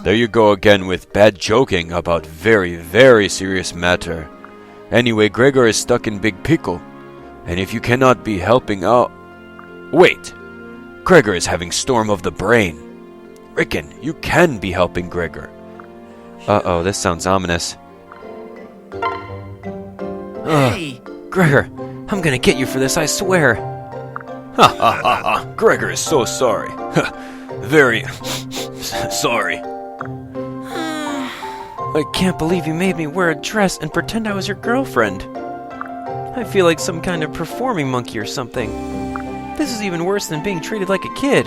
There you go again with bad joking about very, very serious matter. Anyway, Gregor is stuck in big pickle. And if you cannot be helping out... Wait! Gregor is having storm of the brain. Ricken, you can be helping Gregor. Uh-oh, this sounds ominous. Hey! Gregor, I'm gonna get you for this, I swear. Ha! Gregor is so sorry. Very sorry. I can't believe you made me wear a dress and pretend I was your girlfriend. I feel like some kind of performing monkey or something. This is even worse than being treated like a kid.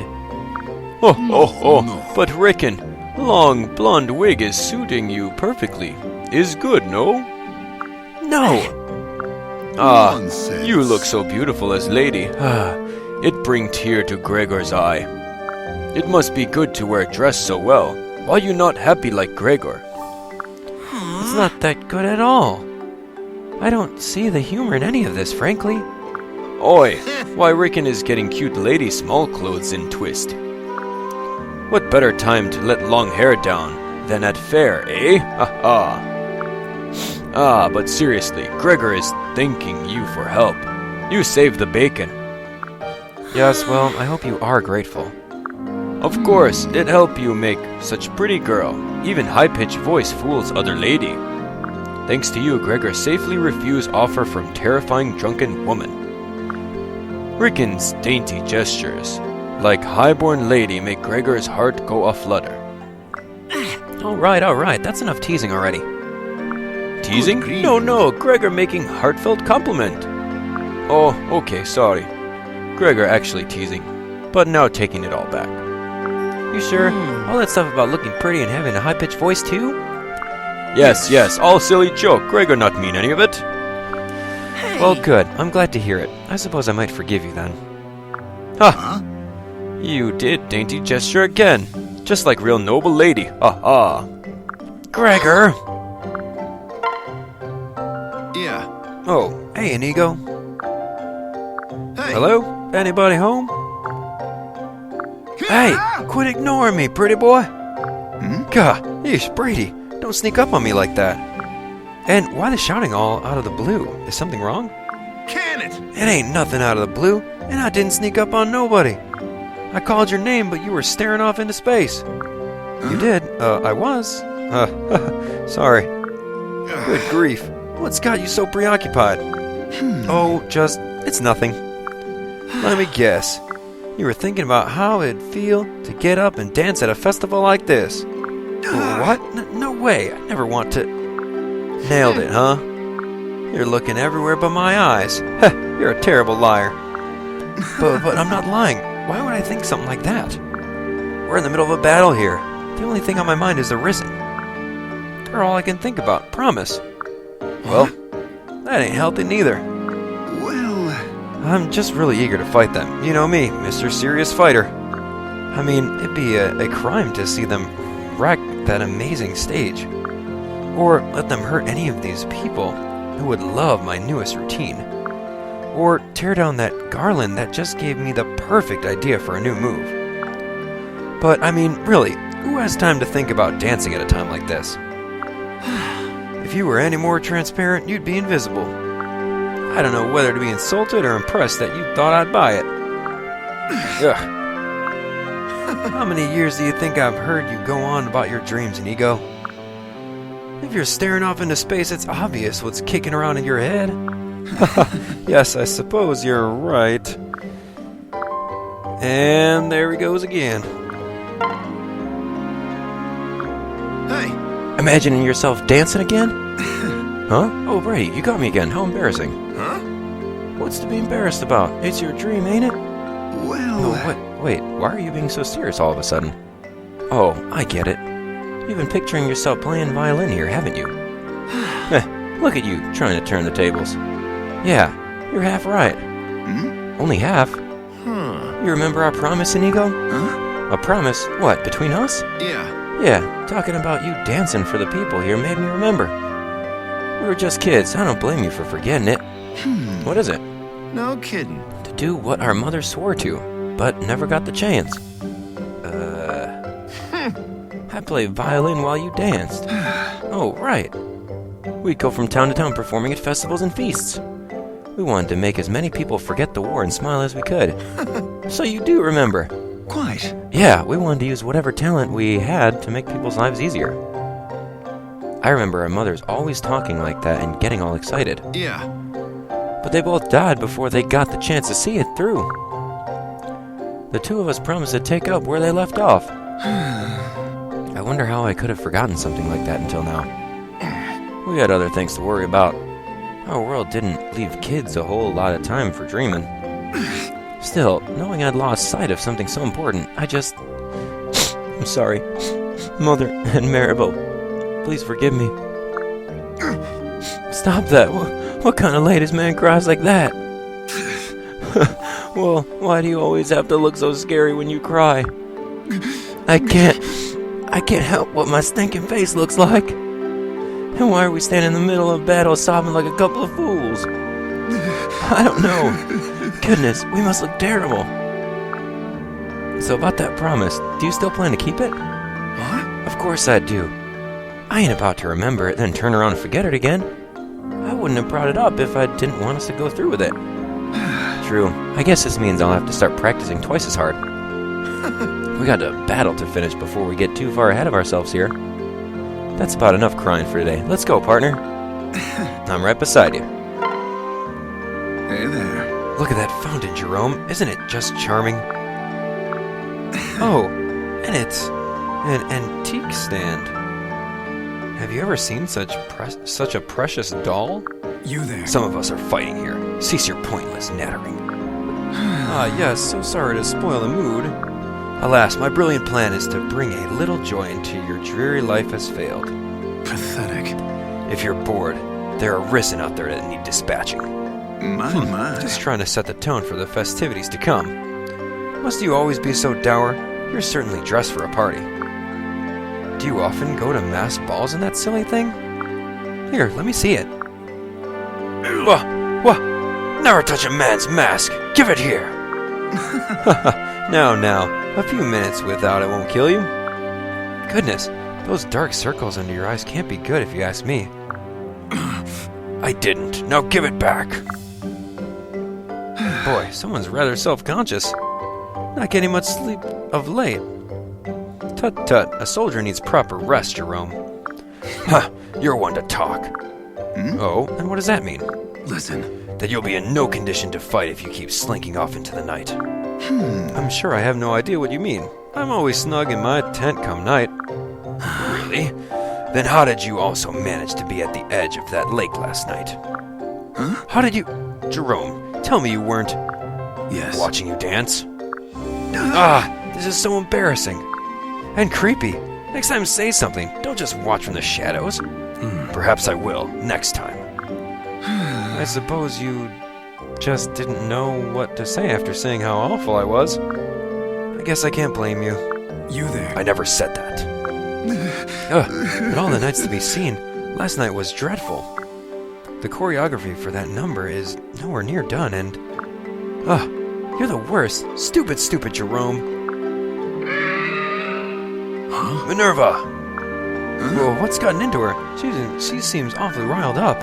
Oh, but Ricken, long blonde wig is suiting you perfectly. Is good, no? No! You look so beautiful as lady. It bring tear to Gregor's eye. It must be good to wear dress so well. Why you not happy like Gregor? It's not that good at all. I don't see the humor in any of this, frankly. Oi, why Ricken is getting cute lady small clothes in twist. What better time to let long hair down than at fair, eh? But seriously, Gregor is thanking you for help. You saved the bacon. Yes, well, I hope you are grateful. Of course, it helped you make such pretty girl. Even high-pitched voice fools other lady. Thanks to you, Gregor safely refused offer from terrifying drunken woman. Ricken's dainty gestures, like highborn lady, make Gregor's heart go a-flutter. Alright, that's enough teasing already. Teasing? No, Gregor making heartfelt compliment. Oh, okay, sorry. Gregor actually teasing, but now taking it all back. You sure? All that stuff about looking pretty and having a high-pitched voice too? Yes, all silly joke. Gregor not mean any of it. Hey. Well, good. I'm glad to hear it. I suppose I might forgive you then. You did dainty gesture again. Just like real noble lady. Gregor! Yeah. Oh, hey, Inigo. Hey. Hello? Anybody home? Hey, quit ignoring me, pretty boy. Gah, yeesh, Brady, don't sneak up on me like that. And why the shouting all out of the blue? Is something wrong? Can it? It ain't nothing out of the blue, and I didn't sneak up on nobody. I called your name, but you were staring off into space. You did? I was. Sorry. Good grief. What's got you so preoccupied? Oh, it's nothing. Let me guess. You were thinking about how it'd feel to get up and dance at a festival like this. What? No way. I never want to... Nailed it, huh? You're looking everywhere but my eyes. You're a terrible liar. But I'm not lying. Why would I think something like that? We're in the middle of a battle here. The only thing on my mind is the Risen. They're all I can think about, promise. Well, that ain't healthy neither. Well... I'm just really eager to fight them. You know me, Mr. Serious Fighter. I mean, it'd be a crime to see them wreck that amazing stage. Or let them hurt any of these people who would love my newest routine. Or tear down that garland that just gave me the perfect idea for a new move. But, I mean, really, who has time to think about dancing at a time like this? If If you were any more transparent, you'd be invisible. I don't know whether to be insulted or impressed that you thought I'd buy it. Ugh. How many years do you think I've heard you go on about your dreams, Inigo? If you're staring off into space, it's obvious what's kicking around in your head. Yes, I suppose you're right. And there he goes again. Hey. Imagining yourself dancing again? Huh? Oh, Brady, you got me again. How embarrassing. Huh? What's to be embarrassed about? It's your dream, ain't it? Well... Oh, what? Wait, why are you being so serious all of a sudden? Oh, I get it. You've been picturing yourself playing violin here, haven't you? Look at you, trying to turn the tables. Yeah, you're half right. Only half. Huh. You remember our promise, Inigo? Huh? A promise? What, between us? Yeah. Yeah, talking about you dancing for the people here made me remember. We were just kids. I don't blame you for forgetting it. What is it? No kidding. To do what our mother swore to, but never got the chance. I played violin while you danced. Oh, right. We'd go from town to town performing at festivals and feasts. We wanted to make as many people forget the war and smile as we could. So you do remember. Quite. Yeah, we wanted to use whatever talent we had to make people's lives easier. I remember our mothers always talking like that and getting all excited. Yeah. But they both died before they got the chance to see it through. The two of us promised to take up where they left off. I wonder how I could have forgotten something like that until now. We had other things to worry about. Our world didn't leave kids a whole lot of time for dreaming. Still, knowing I'd lost sight of something so important, I'm sorry. Mother and Maribel, please forgive me. Stop that. What kind of ladies man cries like that? Well, why do you always have to look so scary when you cry? I can't help what my stinking face looks like. And why are we standing in the middle of battle sobbing like a couple of fools? I don't know. Goodness, we must look terrible. So about that promise, do you still plan to keep it? What? Of course I do. I ain't about to remember it, then turn around and forget it again. I wouldn't have brought it up if I didn't want us to go through with it. True. I guess this means I'll have to start practicing twice as hard. We got a battle to finish before we get too far ahead of ourselves here. That's about enough crying for today. Let's go, partner. I'm right beside you. Hey there. Look at that fountain, Gerome. Isn't it just charming? Oh, and it's an antique stand. Have you ever seen such a precious doll? You there. Some of us are fighting here. Cease your pointless nattering. Yes, so sorry to spoil the mood. Alas, my brilliant plan is to bring a little joy into your dreary life has failed. Pathetic. If you're bored, there are risen out there that need dispatching. My. Just trying to set the tone for the festivities to come. Must you always be so dour? You're certainly dressed for a party. Do you often go to masked balls in that silly thing? Here, let me see it. What? Never touch a man's mask! Give it here! Now, a few minutes without it won't kill you. Goodness, those dark circles under your eyes can't be good if you ask me. I didn't. Now give it back! Boy, someone's rather self-conscious. Not getting much sleep of late. Tut, a soldier needs proper rest, Gerome. You're one to talk. Oh, and what does that mean? Listen. That you'll be in no condition to fight if you keep slinking off into the night. I'm sure I have no idea what you mean. I'm always snug in my tent come night. Really? Then how did you also manage to be at the edge of that lake last night? Huh? How did you... Gerome, tell me you weren't... Yes. Watching you dance? This is so embarrassing. And creepy. Next time say something. Don't just watch from the shadows. Perhaps I will, next time. I suppose you just didn't know what to say after saying how awful I was. I guess I can't blame you. You there. I never said that. But all the nights to be seen, last night was dreadful. The choreography for that number is nowhere near done, and... you're the worst. Stupid Gerome. Huh? Minerva! Whoa, what's gotten into her? She seems awfully riled up.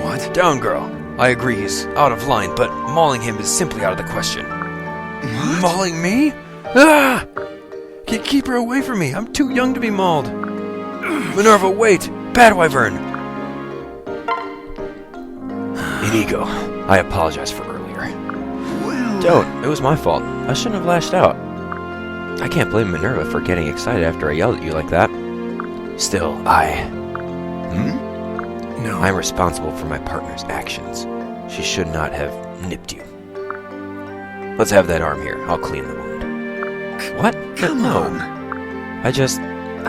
What? Down, girl. I agree he's out of line, but mauling him is simply out of the question. What? Mauling me? Ah! Keep her away from me. I'm too young to be mauled. Minerva, wait! Bad Wyvern! Inigo, I apologize for earlier. Well... Don't. It was my fault. I shouldn't have lashed out. I can't blame Minerva for getting excited after I yelled at you like that. Still, No. I'm responsible for my partner's actions. She should not have nipped you. Let's have that arm here. I'll clean the wound. What? Come No. on. I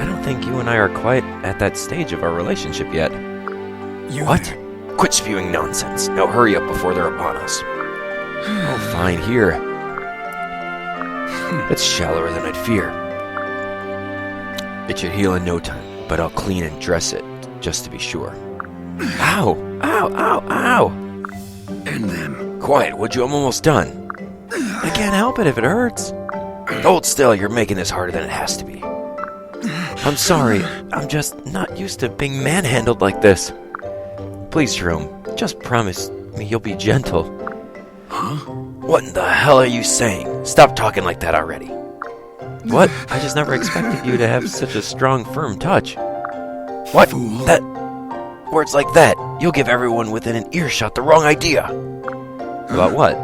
don't think you and I are quite at that stage of our relationship yet. You What? there. Quit spewing nonsense. Now hurry up before they're upon us. Oh, fine, here. It's shallower than I'd fear. It should heal in no time, but I'll clean and dress it, just to be sure. Ow! Ow, ow, ow! And then... Quiet, would you? I'm almost done. I can't help it if it hurts. Hold still, you're making this harder than it has to be. I'm sorry, I'm just not used to being manhandled like this. Please, Gerome, just promise me you'll be gentle. Huh? What in the hell are you saying? Stop talking like that already. What? I just never expected you to have such a strong, firm touch. What? Fool. That... Words like that, you'll give everyone within an earshot the wrong idea. About what?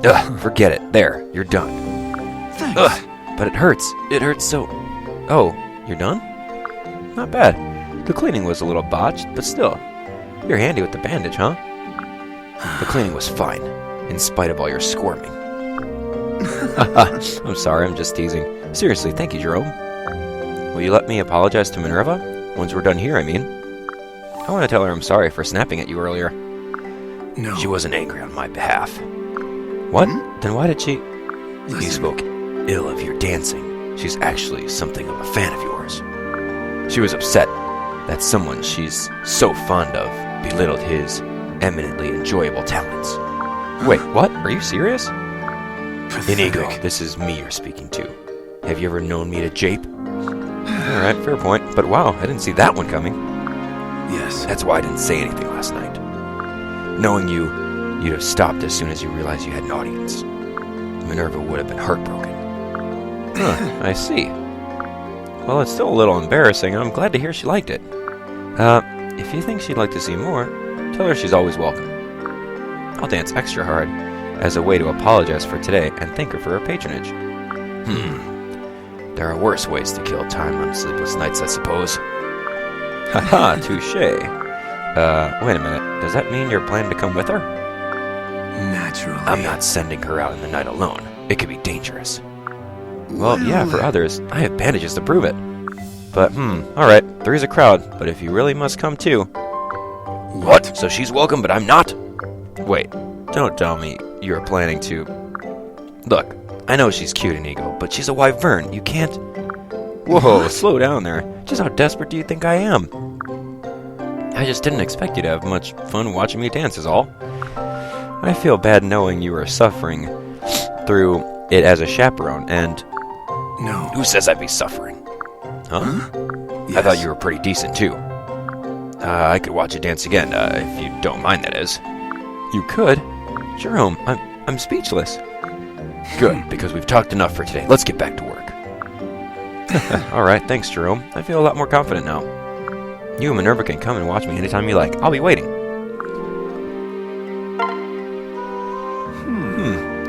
Ugh, forget it. There, you're done. Thanks. Ugh, but it hurts. It hurts so... Oh, you're done? Not bad. The cleaning was a little botched, but still. You're handy with the bandage, huh? The cleaning was fine, in spite of all your squirming. I'm sorry, I'm just teasing. Seriously, thank you, Gerome. Will you let me apologize to Minerva? Once we're done here, I mean. I want to tell her I'm sorry for snapping at you earlier. No. She wasn't angry on my behalf. What? Then why did she... Listen. You spoke ill of your dancing. She's actually something of a fan of yours. She was upset that someone she's so fond of belittled his eminently enjoyable talents. Wait, what? Are you serious? Pathetic. Inigo, this is me you're speaking to. Have you ever known me to jape? Alright, fair point. But wow, I didn't see that one coming. Yes. That's why I didn't say anything last night. Knowing you, you'd have stopped as soon as you realized you had an audience. Minerva would have been heartbroken. Huh, I see. Well, it's still a little embarrassing. I'm glad to hear she liked it. If you think she'd like to see more, tell her she's always welcome. I'll dance extra hard as a way to apologize for today and thank her for her patronage. There are worse ways to kill time on sleepless nights, I suppose. Haha, touche. Wait a minute. Does that mean you're planning to come with her? Naturally. I'm not sending her out in the night alone. It could be dangerous. Well, yeah, for others. I have bandages to prove it. But, alright. There is a crowd, but if you really must come too... What? So she's welcome, but I'm not? Wait, don't tell me you're planning to... Look, I know she's cute, Inigo, but she's a wyvern. You can't... Whoa, slow down there. Just how desperate do you think I am? I just didn't expect you to have much fun watching me dance is all. I feel bad knowing you are suffering through it as a chaperone, and... No. Who says I'd be suffering? Huh? Yes. I thought you were pretty decent, too. I could watch you dance again, if you don't mind, that is. You could? Gerome, I'm speechless. Good, because we've talked enough for today. Let's get back to work. Alright, thanks, Gerome. I feel a lot more confident now. You and Minerva can come and watch me anytime you like. I'll be waiting.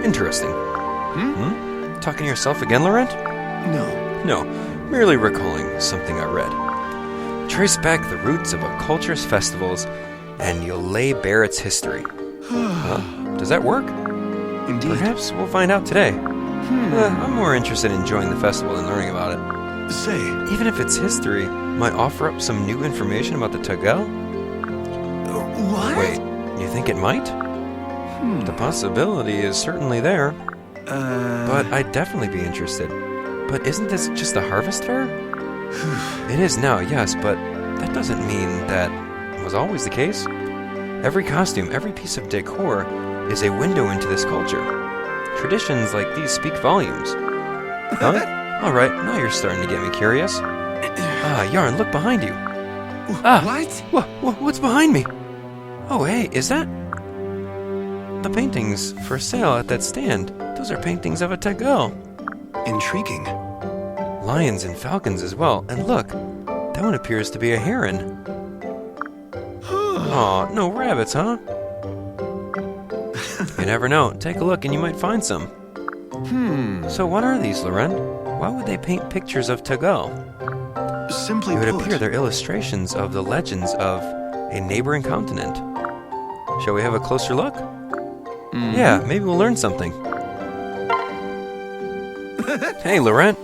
Interesting. Talking to yourself again, Laurent? No. No, merely recalling something I read. Trace back the roots of a culture's festivals, and you'll lay bare its history. Does that work? Indeed. Perhaps we'll find out today. I'm more interested in enjoying the festival than learning about it. Say. Even if it's history, might offer up some new information about the Tugel? What? Wait, you think it might? The possibility is certainly there, but I'd definitely be interested. But isn't this just a harvest fair? It is now, yes, but that doesn't mean that was always the case. Every costume, every piece of decor is a window into this culture. Traditions like these speak volumes. Huh? Alright, now you're starting to get me curious. Yarne, look behind you. What? What's behind me? Oh, hey, is that... the paintings for sale at that stand? Those are paintings of a Tegel. Intriguing. Lions and falcons as well. And look, that one appears to be a heron. Aw, no rabbits, huh? You never know. Take a look and you might find some. So what are these, Laurent? Why would they paint pictures of Tegel? Simply It would put, appear they're illustrations of the legends of a neighboring continent. Shall we have a closer look? Yeah, maybe we'll learn something. Hey, Laurent.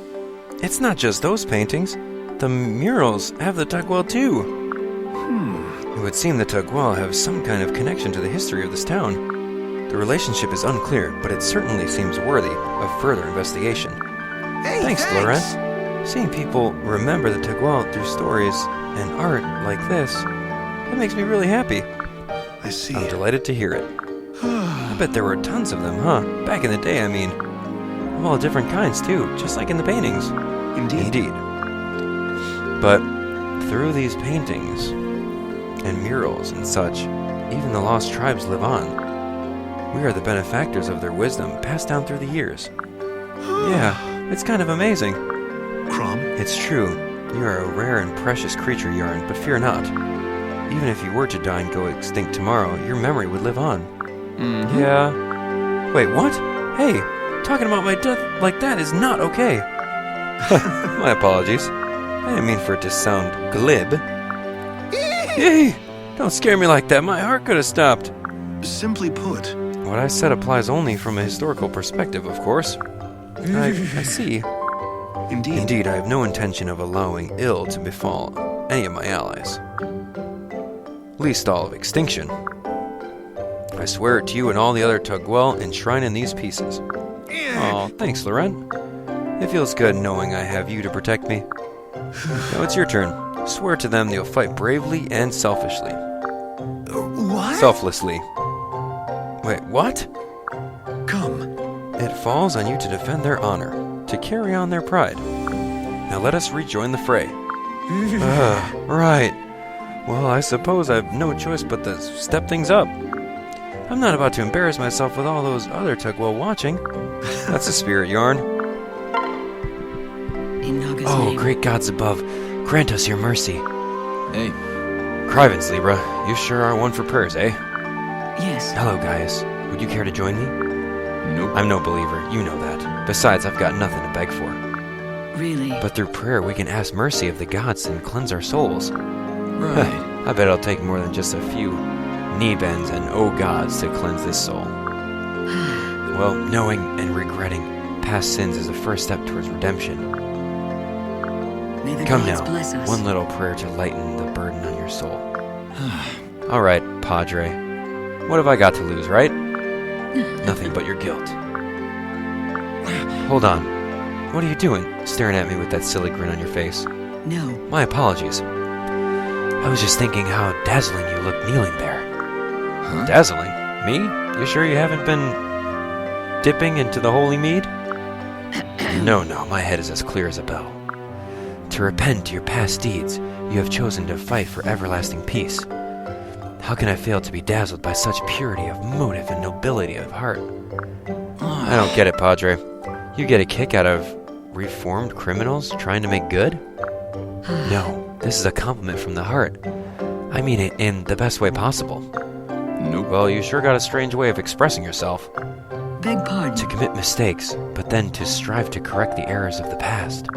It's not just those paintings. The murals have the Tegel too. It would seem the Tegel have some kind of connection to the history of this town. The relationship is unclear, but it certainly seems worthy of further investigation. Hey, Thanks, Laurent. Seeing people remember the Tegel through stories and art like this, it makes me really happy. I see. I'm delighted to hear it. I bet there were tons of them, huh? Back in the day, I mean. Of all different kinds, too, just like in the paintings. Indeed. But through these paintings and murals and such, even the lost tribes live on. We are the benefactors of their wisdom passed down through the years. Yeah, it's kind of amazing. Chrom? It's true. You are a rare and precious creature, Yarne, but fear not. Even if you were to die and go extinct tomorrow, your memory would live on. Yeah. Wait, what? Hey, talking about my death like that is not okay. My apologies. I didn't mean for it to sound glib. Yay! Don't scare me like that. My heart could have stopped. Simply put, What I said applies only from a historical perspective, of course. I see. Indeed, I have no intention of allowing ill to befall any of my allies. Least all of extinction. I swear it to you and all the other Tegel enshrined in these pieces. Oh, thanks, Laurent. It feels good knowing I have you to protect me. Now it's your turn. Swear to them you'll fight bravely and selfishly. what? Selflessly. Wait, what? Come. It falls on you to defend their honor, to carry on their pride. Now let us rejoin the fray. Right. Well, I suppose I've no choice but to step things up. I'm not about to embarrass myself with all those other Tegel watching. That's the spirit, Yarne. In Naga's Oh, name. great gods above, grant us your mercy. Hey, Crivens, Libra, you sure are one for prayers, eh? Yes. Hello, Gaius. Would you care to join me? nope. I'm no believer, you know that. Besides, I've got nothing to beg for. Really? But through prayer, we can ask mercy of the gods and cleanse our souls. Right. I bet it'll take more than just a few knee bends and oh gods to cleanse this soul. Well, knowing and regretting past sins is the first step towards redemption. May the Come gods now, bless us. one little prayer to lighten the burden on your soul. All right, Padre. What have I got to lose, right? Nothing but your guilt. Hold on. What are you doing, staring at me with that silly grin on your face? No. My apologies. I was just thinking how dazzling you look kneeling there. Huh? Dazzling? Me? You sure you haven't been dipping into the holy mead? No, my head is as clear as a bell. To repent your past deeds, you have chosen to fight for everlasting peace. How can I fail to be dazzled by such purity of motive and nobility of heart? I don't get it, Padre. You get a kick out of reformed criminals trying to make good? No, this is a compliment from the heart. I mean it in the best way possible. Nope. Well, you sure got a strange way of expressing yourself. Beg pardon. To commit mistakes, but then to strive to correct the errors of the past.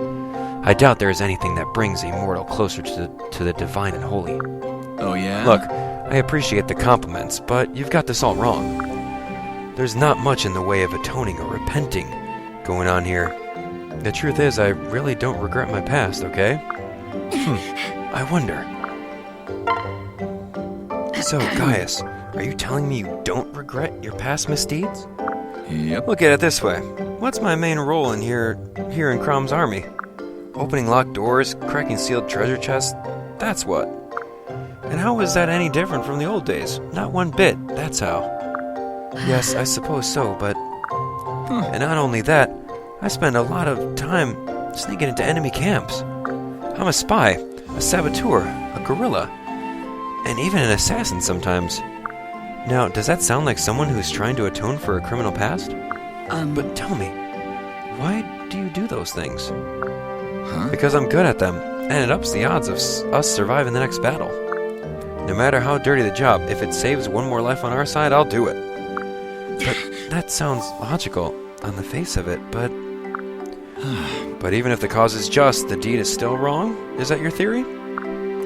I doubt there is anything that brings a mortal closer to the divine and holy. Oh, yeah? Look, I appreciate the compliments, but you've got this all wrong. There's not much in the way of atoning or repenting going on here. The truth is, I really don't regret my past, okay? I wonder. So, Gaius, are you telling me you don't regret your past misdeeds? Yep. Look at it this way. What's my main role in here in Chrom's army? Opening locked doors, cracking sealed treasure chests? That's what. And how is that any different from the old days? Not one bit, that's how. Yes, I suppose so, but... And not only that, I spend a lot of time sneaking into enemy camps. I'm a spy, a saboteur, a guerrilla, and even an assassin sometimes. Now, does that sound like someone who's trying to atone for a criminal past? But tell me, why do you do those things? Huh? Because I'm good at them, and it ups the odds of us surviving the next battle. No matter how dirty the job, if it saves one more life on our side, I'll do it. But that sounds logical on the face of it, but even if the cause is just, the deed is still wrong? Is that your theory?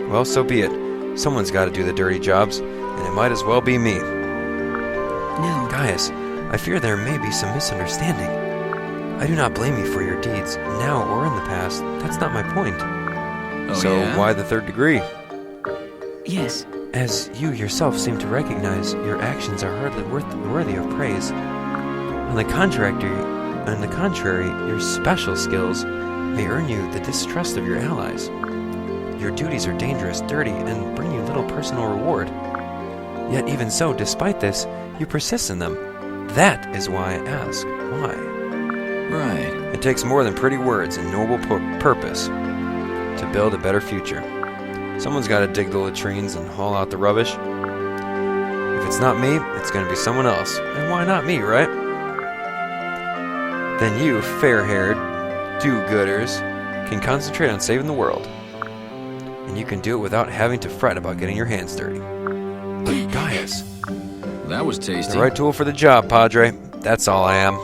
Well, so be it. Someone's got to do the dirty jobs, and it might as well be me. No. Gaius, I fear there may be some misunderstanding. I do not blame you for your deeds, now or in the past. That's not my point. Oh, So yeah? why the third degree? Yes. As you yourself seem to recognize, your actions are hardly worthy of praise. On the contrary, your special skills may earn you the distrust of your allies. Your duties are dangerous, dirty, and bring you little personal reward. Yet even so, despite this, you persist in them. That is why I ask, why? Right. It takes more than pretty words and noble purpose to build a better future. Someone's got to dig the latrines and haul out the rubbish. If it's not me, it's going to be someone else. And why not me, right? Then you, fair-haired do-gooders, can concentrate on saving the world. And you can do it without having to fret about getting your hands dirty. But Gaius, That was tasty. the right tool for the job, Padre. That's all I am.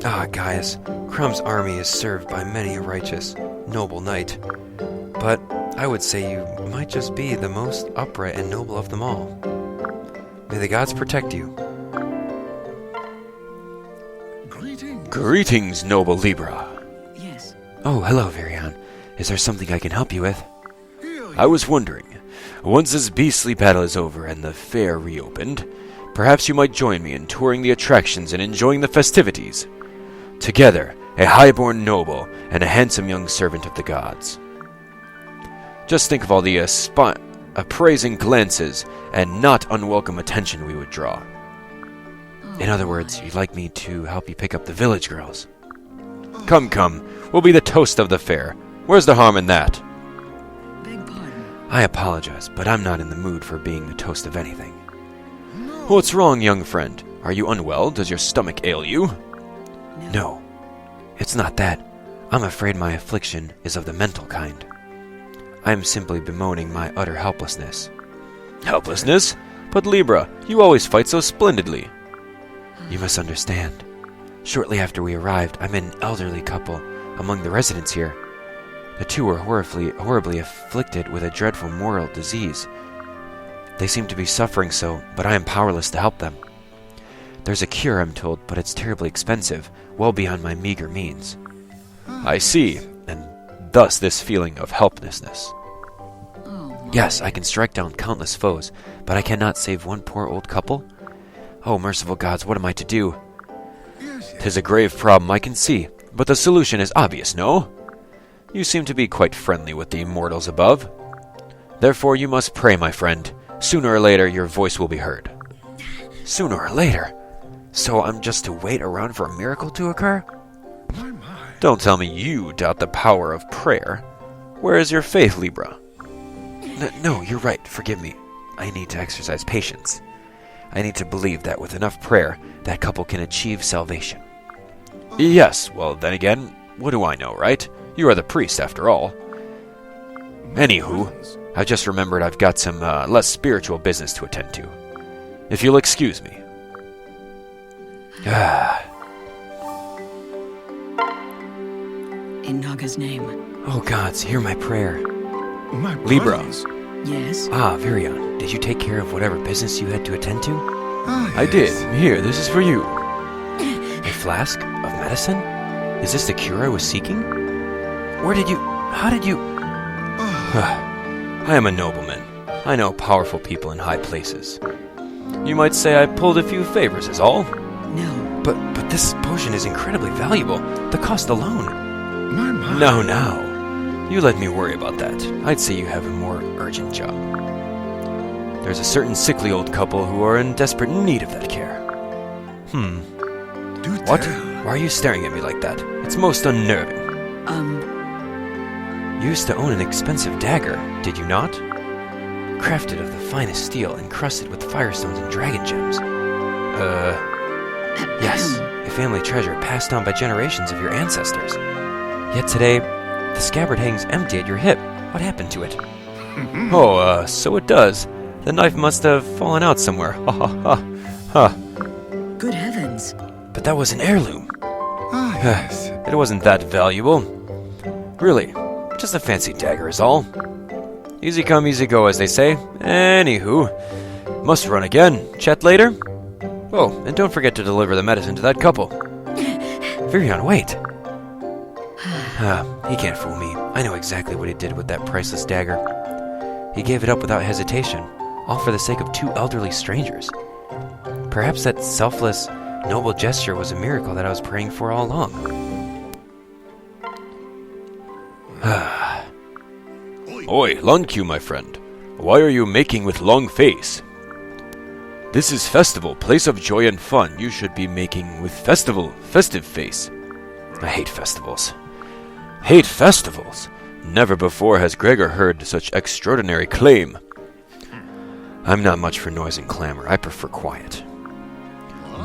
Ah, Gaius, Chrom's army is served by many a righteous, noble knight. But I would say you might just be the most upright and noble of them all. May the gods protect you. Greetings, noble Libra. Yes. Oh, hello, Virion. Is there something I can help you with? I was wondering, once this beastly battle is over and the fair reopened, perhaps you might join me in touring the attractions and enjoying the festivities. Together, a highborn noble and a handsome young servant of the gods. Just think of all the appraising glances and not unwelcome attention we would draw. In other words, you'd like me to help you pick up the village girls. Come, we'll be the toast of the fair. Where's the harm in that? Beg pardon. I apologize, but I'm not in the mood for being the toast of anything. What's wrong, young friend? Are you unwell? Does your stomach ail you? No, it's not that. I'm afraid my affliction is of the mental kind. I am simply bemoaning my utter helplessness. Helplessness? But Libra, you always fight so splendidly. You misunderstand. Shortly after we arrived, I met an elderly couple among the residents here. The two were horribly afflicted with a dreadful moral disease. They seem to be suffering so, but I am powerless to help them. There's a cure, I'm told, but it's terribly expensive, well beyond my meager means. I see, and thus this feeling of helplessness. Oh, my. Yes, I can strike down countless foes, but I cannot save one poor old couple. Oh, merciful gods, what am I to do? 'Tis a grave problem, I can see, but the solution is obvious, no? You seem to be quite friendly with the immortals above. Therefore you must pray, my friend. Sooner or later your voice will be heard. Sooner or later? So I'm just to wait around for a miracle to occur? Don't tell me you doubt the power of prayer. Where is your faith, Libra? No, you're right. Forgive me. I need to exercise patience. I need to believe that with enough prayer, that couple can achieve salvation. Yes, well then again, what do I know, right? You are the priest, after all. Anywho, I've just remembered I've got some less spiritual business to attend to. If you'll excuse me. In Naga's name. Oh gods, hear my prayer. My Libra. apologies. Yes. Ah, Virion, did you take care of whatever business you had to attend to? I did. Here, this is for you. A flask of medicine? Is this the cure I was seeking? How did you... I am a nobleman. I know powerful people in high places. You might say I pulled a few favors is all. No. But this potion is incredibly valuable. The cost alone. My. No. You let me worry about that. I'd say you have a more urgent job. There's a certain sickly old couple who are in desperate need of that care. Do What? tell. Why are you staring at me like that? It's most unnerving. You used to own an expensive dagger, did you not? Crafted of the finest steel, encrusted with firestones and dragon gems. Yes, a family treasure passed on by generations of your ancestors. Yet today, the scabbard hangs empty at your hip. What happened to it? Oh, so it does. The knife must have fallen out somewhere. Ha ha ha. Ha. Good heavens. But that was an heirloom. Ah, yes. It wasn't that valuable. Really, just a fancy dagger is all. Easy come, easy go, as they say. Anywho, must run again. Chat later? Oh, and don't forget to deliver the medicine to that couple. Virion, wait. He can't fool me. I know exactly what he did with that priceless dagger. He gave it up without hesitation, all for the sake of two elderly strangers. Perhaps that selfless, noble gesture was a miracle that I was praying for all along. Oi, Lon'qu, my friend. Why are you making with long face? This is festival, place of joy and fun. You should be making with festive face. I hate festivals. Hate festivals? Never before has Gregor heard such extraordinary claim. I'm not much for noise and clamor. I prefer quiet.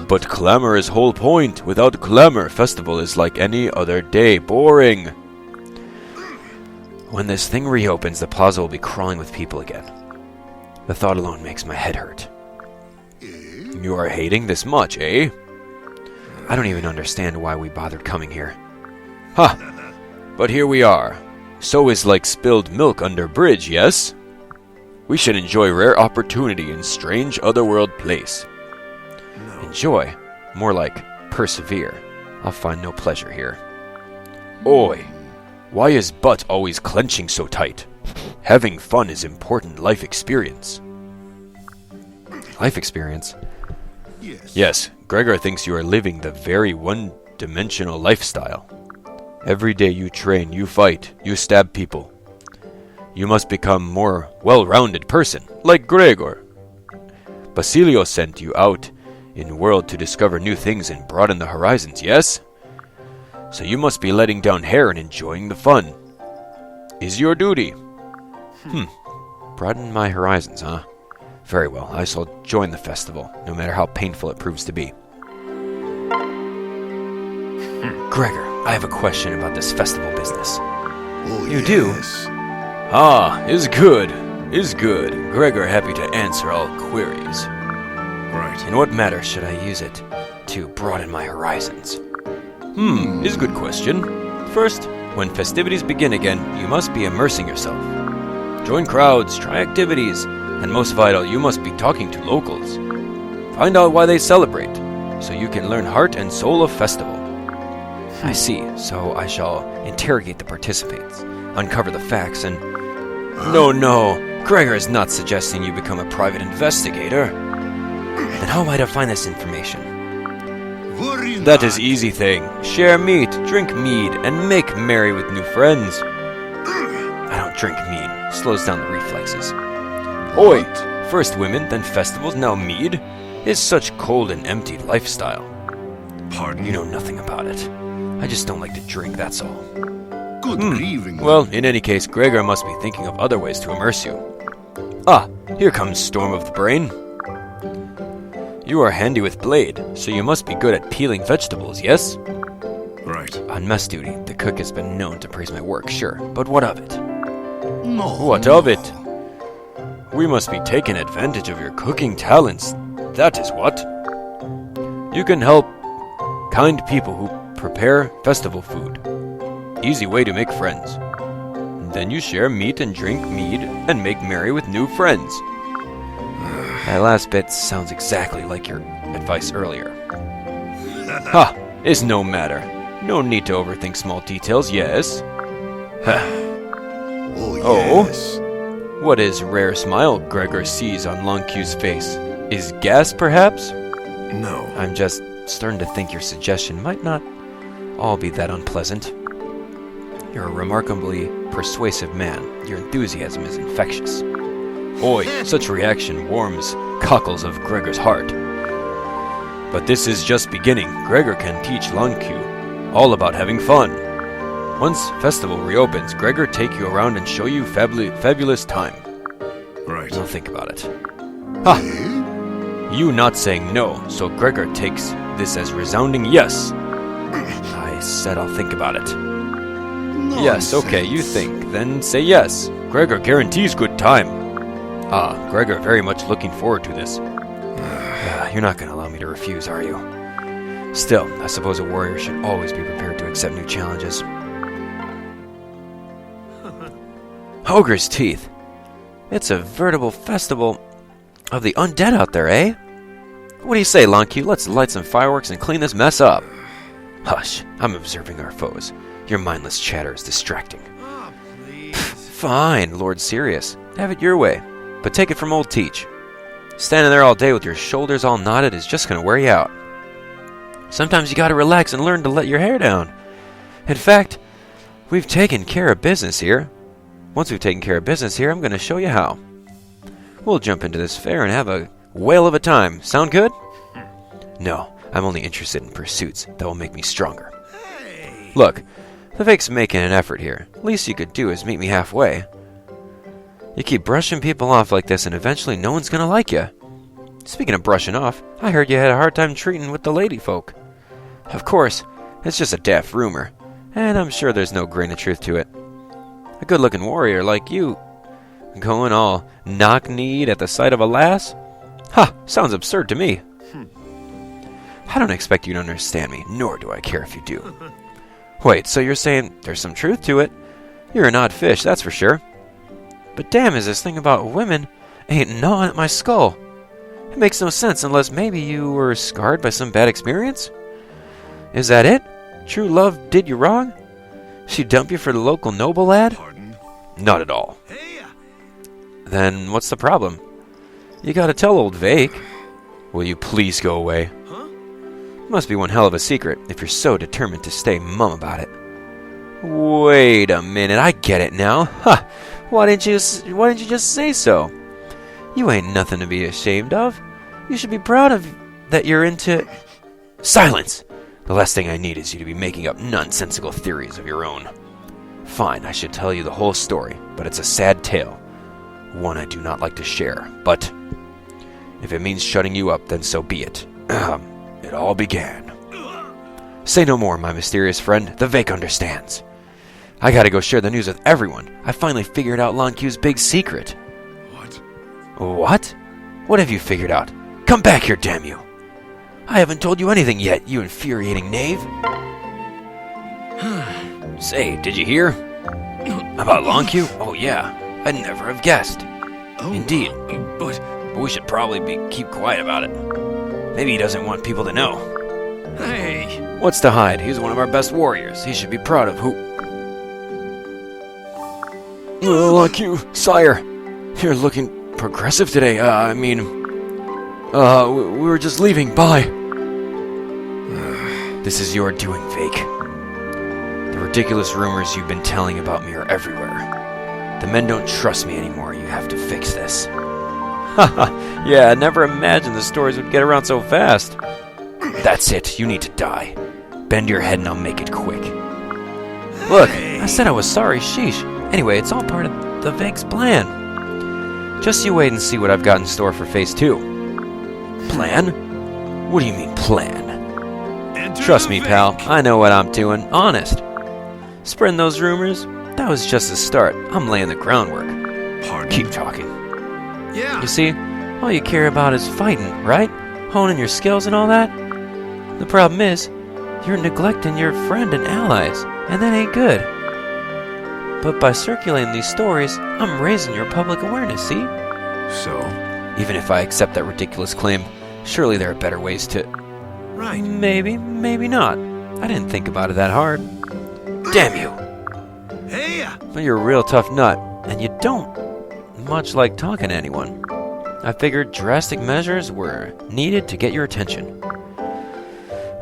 But clamor is whole point. Without clamor, festival is like any other day. Boring. When this thing reopens, the plaza will be crawling with people again. The thought alone makes my head hurt. You are hating this much, eh? I don't even understand why we bothered coming here. Ha! But here we are. So is like spilled milk under bridge, yes? We should enjoy rare opportunity in strange otherworld place. Enjoy? More like persevere. I'll find no pleasure here. Oi! Why is butt always clenching so tight? Having fun is important life experience. Life experience? Yes, Gregor thinks you are living the very one-dimensional lifestyle. Every day you train, you fight, you stab people. You must become more well-rounded person, like Gregor. Basilio sent you out in the world to discover new things and broaden the horizons, yes? So you must be letting down hair and enjoying the fun. Is your duty. Broaden my horizons, huh? Very well, I shall join the festival, no matter how painful it proves to be. Gregor, I have a question about this festival business. Oh, You do? yes. Ah, is good. Gregor happy to answer all queries. Right. In what matter should I use it to broaden my horizons? Is a good question. First, when festivities begin again, you must be immersing yourself. Join crowds, try activities, and most vital, you must be talking to locals. Find out why they celebrate, so you can learn heart and soul of festival. I see, so I shall interrogate the participants, uncover the facts, and... No, Gregor is not suggesting you become a private investigator. Then how am I to find this information? That is easy thing. Share meat, drink mead, and make merry with new friends. I don't drink mead. Slows down the reflexes. Oi! First women, then festivals, now mead? Is such cold and empty lifestyle. Pardon? You know nothing about it. I just don't like to drink, that's all. Good grieving. Well, in any case, Gregor must be thinking of other ways to immerse you. Ah, here comes Storm of the Brain. You are handy with blade, so you must be good at peeling vegetables, yes? Right. On mess duty, the cook has been known to praise my work, sure, but what of it? No. What of it? We must be taking advantage of your cooking talents. That is what. You can help kind people who prepare festival food. Easy way to make friends. Then you share meat and drink mead and make merry with new friends. That last bit sounds exactly like your advice earlier. Ha! Is no matter. No need to overthink small details, yes? Oh, Oh? yes. What is rare smile Gregor sees on Lon'qu's face? Is gas, perhaps? No. I'm just starting to think your suggestion might not all be that unpleasant. You're a remarkably persuasive man. Your enthusiasm is infectious. Oi, such reaction warms cockles of Gregor's heart. But this is just beginning. Gregor can teach Lon'qu all about having fun. Once festival reopens, Gregor take you around and show you fabulous time. Right. I'll think about it. Ha! You not saying no, so Gregor takes this as resounding yes. I said I'll think about it. Yes, okay, you think. Then say yes. Gregor guarantees good time. Gregor very much looking forward to this. You're not going to allow me to refuse, are you? Still, I suppose a warrior should always be prepared to accept new challenges. Ogre's teeth. It's a veritable festival of the undead out there, eh? What do you say, Lon'qu? Let's light some fireworks and clean this mess up. Hush, I'm observing our foes. Your mindless chatter is distracting. Fine, Lord Sirius. Have it your way. But take it from old Teach. Standing there all day with your shoulders all knotted is just going to wear you out. Sometimes you gotta relax and learn to let your hair down. In fact, we've taken care of business here. Once we've taken care of business here, I'm going to show you how. We'll jump into this fair and have a whale of a time. Sound good? No, I'm only interested in pursuits that will make me stronger. Look, the Vaike's making an effort here. Least you could do is meet me halfway. You keep brushing people off like this and eventually no one's going to like you. Speaking of brushing off, I heard you had a hard time treating with the lady folk. Of course, it's just a daft rumor, and I'm sure there's no grain of truth to it. A good-looking warrior like you going all knock-kneed at the sight of a lass? Ha! Sounds absurd to me. I don't expect you to understand me, nor do I care if you do. Wait, so you're saying there's some truth to it? You're an odd fish, that's for sure. But damn, is this thing about women ain't gnawing at my skull. It makes no sense unless maybe you were scarred by some bad experience? Is that it? True love did you wrong? She dumped you for the local noble lad? Pardon? Not at all. Then what's the problem? You gotta tell old Vaike. Will you please go away? Must be one hell of a secret if you're so determined to stay mum about it. Wait a minute, I get it now. Ha! Why didn't you just say so? You ain't nothing to be ashamed of. You should be proud of that you're into... Silence! The last thing I need is you to be making up nonsensical theories of your own. Fine, I should tell you the whole story, but it's a sad tale. One I do not like to share, but... if it means shutting you up, then so be it. It all began. Say no more, my mysterious friend. The Vaike understands. I gotta go share the news with everyone. I finally figured out Lon'qu's big secret. What? What have you figured out? Come back here, damn you! I haven't told you anything yet, you infuriating knave. Say, did you hear? About Lon'qu? Oh yeah, I'd never have guessed. Indeed. But we should probably keep quiet about it. Maybe he doesn't want people to know. Hey! What's to hide? He's one of our best warriors. He should be proud of who... Lon'qu, sire, you're looking progressive today. We were just leaving. Bye. This is your doing, Vaike. The ridiculous rumors you've been telling about me are everywhere. The men don't trust me anymore. You have to fix this. Haha, yeah, I never imagined the stories would get around so fast. That's it. You need to die. Bend your head and I'll make it quick. Look, I said I was sorry, sheesh. Anyway, it's all part of the Vaike's plan. Just you wait and see what I've got in store for Phase 2. Plan? What do you mean, plan? Trust me, pal. I know what I'm doing. Honest. Spreading those rumors? That was just the start. I'm laying the groundwork. Pardon? Keep talking. Yeah. You see, all you care about is fighting, right? Honing your skills and all that? The problem is, you're neglecting your friend and allies, and that ain't good. But by circulating these stories, I'm raising your public awareness, see? So? Even if I accept that ridiculous claim, surely there are better ways to... Right. Maybe, maybe not. I didn't think about it that hard. Damn you! Hey! But you're a real tough nut, and you don't much like talking to anyone. I figured drastic measures were needed to get your attention.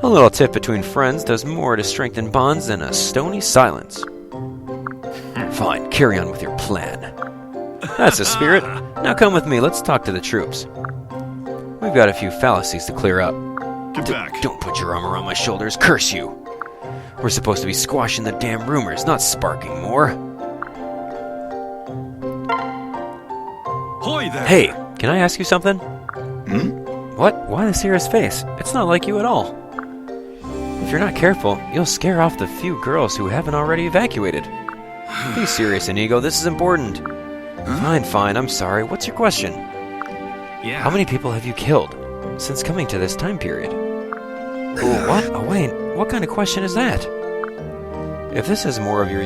A little tip between friends does more to strengthen bonds than a stony silence. Fine, carry on with your plan. That's the spirit. Now come with me, let's talk to the troops. We've got a few fallacies to clear up. Get back. Don't put your arm around my shoulders, curse you! We're supposed to be squashing the damn rumors, not sparking more. Hoy there! Hey, can I ask you something? Hmm? What? Why the serious face? It's not like you at all. If you're not careful, you'll scare off the few girls who haven't already evacuated. Be serious, Inigo. This is important. Fine. I'm sorry. What's your question? Yeah. How many people have you killed since coming to this time period? Ooh, what? Owain, what kind of question is that? If this is more of your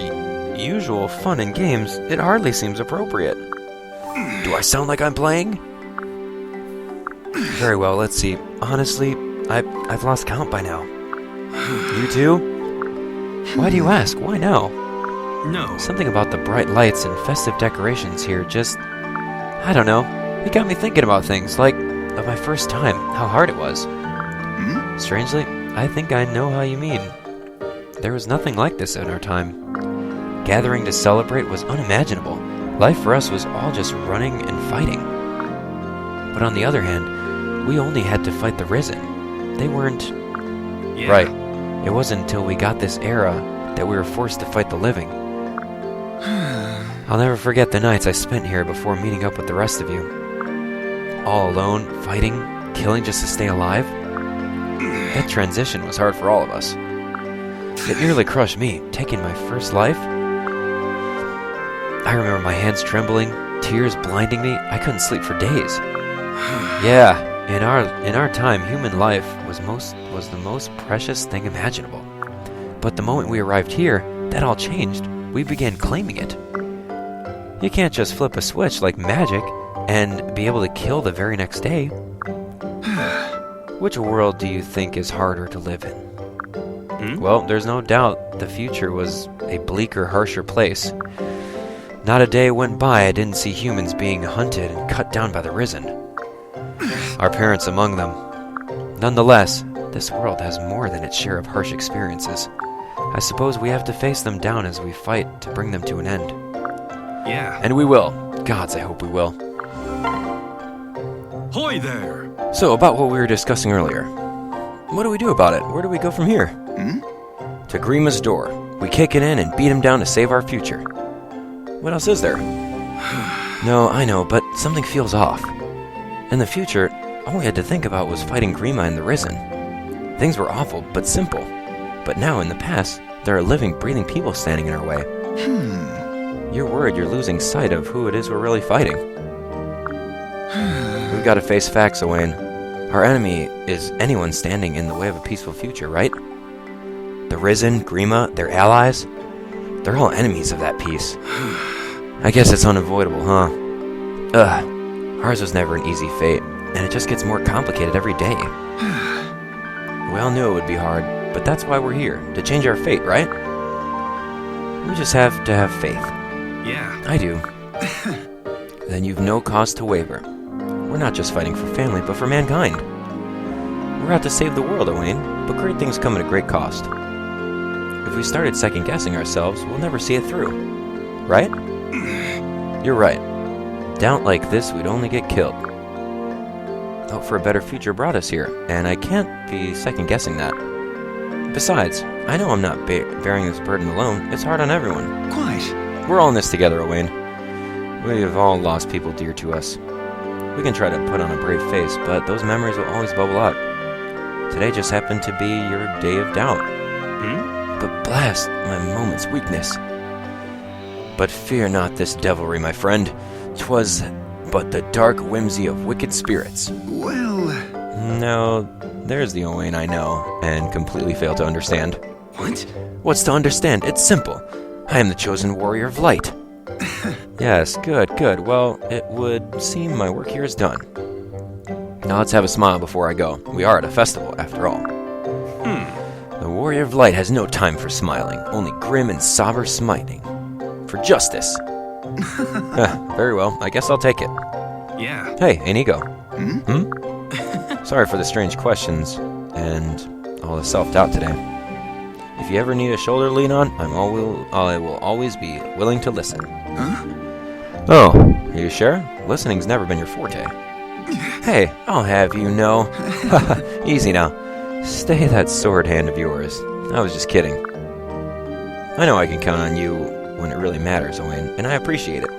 usual fun and games, it hardly seems appropriate. Do I sound like I'm playing? Very well, let's see. Honestly, I've lost count by now. You too? Why do you ask? Why now? No. Something about the bright lights and festive decorations here just... I don't know. It got me thinking about things, like of my first time, how hard it was. Strangely, I think I know how you mean. There was nothing like this in our time. Gathering to celebrate was unimaginable. Life for us was all just running and fighting. But on the other hand, we only had to fight the Risen. They weren't... Yeah. Right. It wasn't until we got this era that we were forced to fight the living. I'll never forget the nights I spent here before meeting up with the rest of you. All alone, fighting, killing just to stay alive. That transition was hard for all of us. It nearly crushed me, taking my first life. I remember my hands trembling, tears blinding me. I couldn't sleep for days. Yeah, in our time, human life was the most precious thing imaginable. But the moment we arrived here, that all changed. We began claiming it. You can't just flip a switch like magic and be able to kill the very next day. Which world do you think is harder to live in? Well, there's no doubt the future was a bleaker, harsher place. Not a day went by I didn't see humans being hunted and cut down by the Risen. Our parents among them. Nonetheless, this world has more than its share of harsh experiences. I suppose we have to face them down as we fight to bring them to an end. Yeah. And we will. Gods, I hope we will. Hoy there! So, about what we were discussing earlier. What do we do about it? Where do we go from here? To Grima's door. We kick it in and beat him down to save our future. What else is there? No, I know, but something feels off. In the future, all we had to think about was fighting Grima and the Risen. Things were awful, but simple. But now, in the past, there are living, breathing people standing in our way. You're worried you're losing sight of who it is we're really fighting. We've got to face facts, Owain. Our enemy is anyone standing in the way of a peaceful future, right? The Risen, Grima, their allies, they're all enemies of that peace. I guess it's unavoidable, huh? Ours was never an easy fate, and it just gets more complicated every day. We all knew it would be hard, but that's why we're here, to change our fate, right? We just have to have faith. Yeah. I do. Then you've no cause to waver. We're not just fighting for family, but for mankind. We're out to save the world, Owain, but great things come at a great cost. If we started second-guessing ourselves, we'll never see it through. Right? You're right. Doubt like this, we'd only get killed. Hope for a better future brought us here, and I can't be second-guessing that. Besides, I know I'm not bearing this burden alone. It's hard on everyone. Quite. We're all in this together, Owain. We have all lost people dear to us. We can try to put on a brave face, but those memories will always bubble up. Today just happened to be your day of doubt. But blast my moment's weakness. But fear not this devilry, my friend. 'Twas but the dark whimsy of wicked spirits. Well... No, there's the Owain I know, and completely fail to understand. What? What's to understand? It's simple. I am the chosen warrior of light. Yes, good. Well, it would seem my work here is done. Now let's have a smile before I go. We are at a festival, after all. The warrior of light has no time for smiling, only grim and sober smiting. For justice. Very well, I guess I'll take it. Yeah. Hey, Inigo. Sorry for the strange questions, and all the self-doubt today. If you ever need a shoulder to lean on, I will always be willing to listen. Huh? Oh, are you sure? Listening's never been your forte. Hey, I'll have you know. Easy now. Stay that sword hand of yours. I was just kidding. I know I can count on you when it really matters, Owain, and I appreciate it.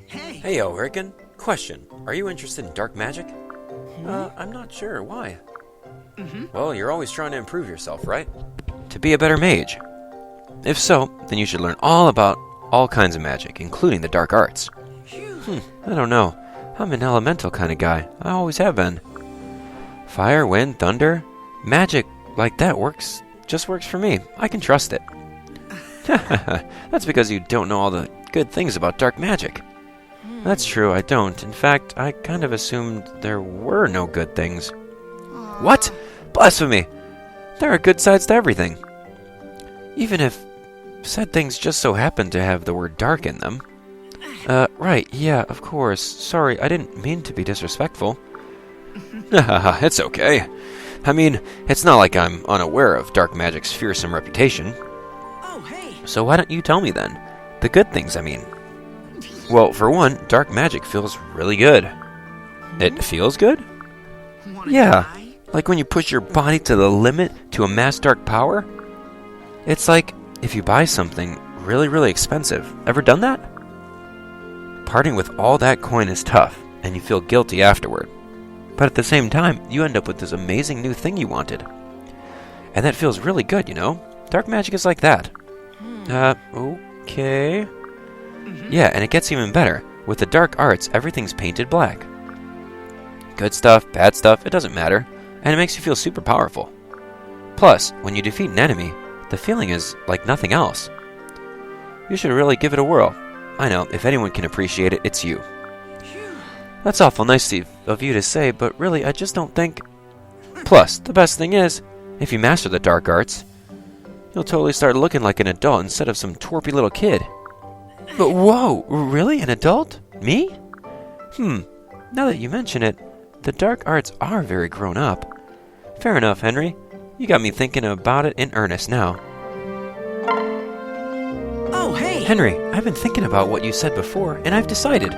Hey, Ricken. Question. Are you interested in dark magic? I'm not sure. Why? Well, you're always trying to improve yourself, right? To be a better mage. If so, then you should learn all about all kinds of magic, including the dark arts. I don't know. I'm an elemental kind of guy. I always have been. Fire, wind, thunder, magic like that just works for me. I can trust it. That's because you don't know all the good things about dark magic. That's true, I don't. In fact, I kind of assumed there were no good things. What? Blasphemy! There are good sides to everything. Even if said things just so happen to have the word dark in them. Right, yeah, of course. Sorry, I didn't mean to be disrespectful. It's okay. I mean, it's not like I'm unaware of dark magic's fearsome reputation. So why don't you tell me then? The good things, I mean. Well, for one, dark magic feels really good. It feels good? Yeah, like when you push your body to the limit to amass dark power. It's like if you buy something really, really expensive. Ever done that? Parting with all that coin is tough, and you feel guilty afterward. But at the same time, you end up with this amazing new thing you wanted. And that feels really good, you know? Dark magic is like that. Okay. Yeah, and it gets even better. With the dark arts, everything's painted black. Good stuff, bad stuff, it doesn't matter. And it makes you feel super powerful. Plus, when you defeat an enemy, the feeling is like nothing else. You should really give it a whirl. I know, if anyone can appreciate it, it's you. That's awful nice of you to say, but really, I just don't think... Plus, the best thing is, if you master the dark arts, you'll totally start looking like an adult instead of some twerpy little kid. But whoa, really? An adult? Me? Now that you mention it, the dark arts are very grown up. Fair enough, Henry. You got me thinking about it in earnest now. Oh, hey! Henry, I've been thinking about what you said before, and I've decided.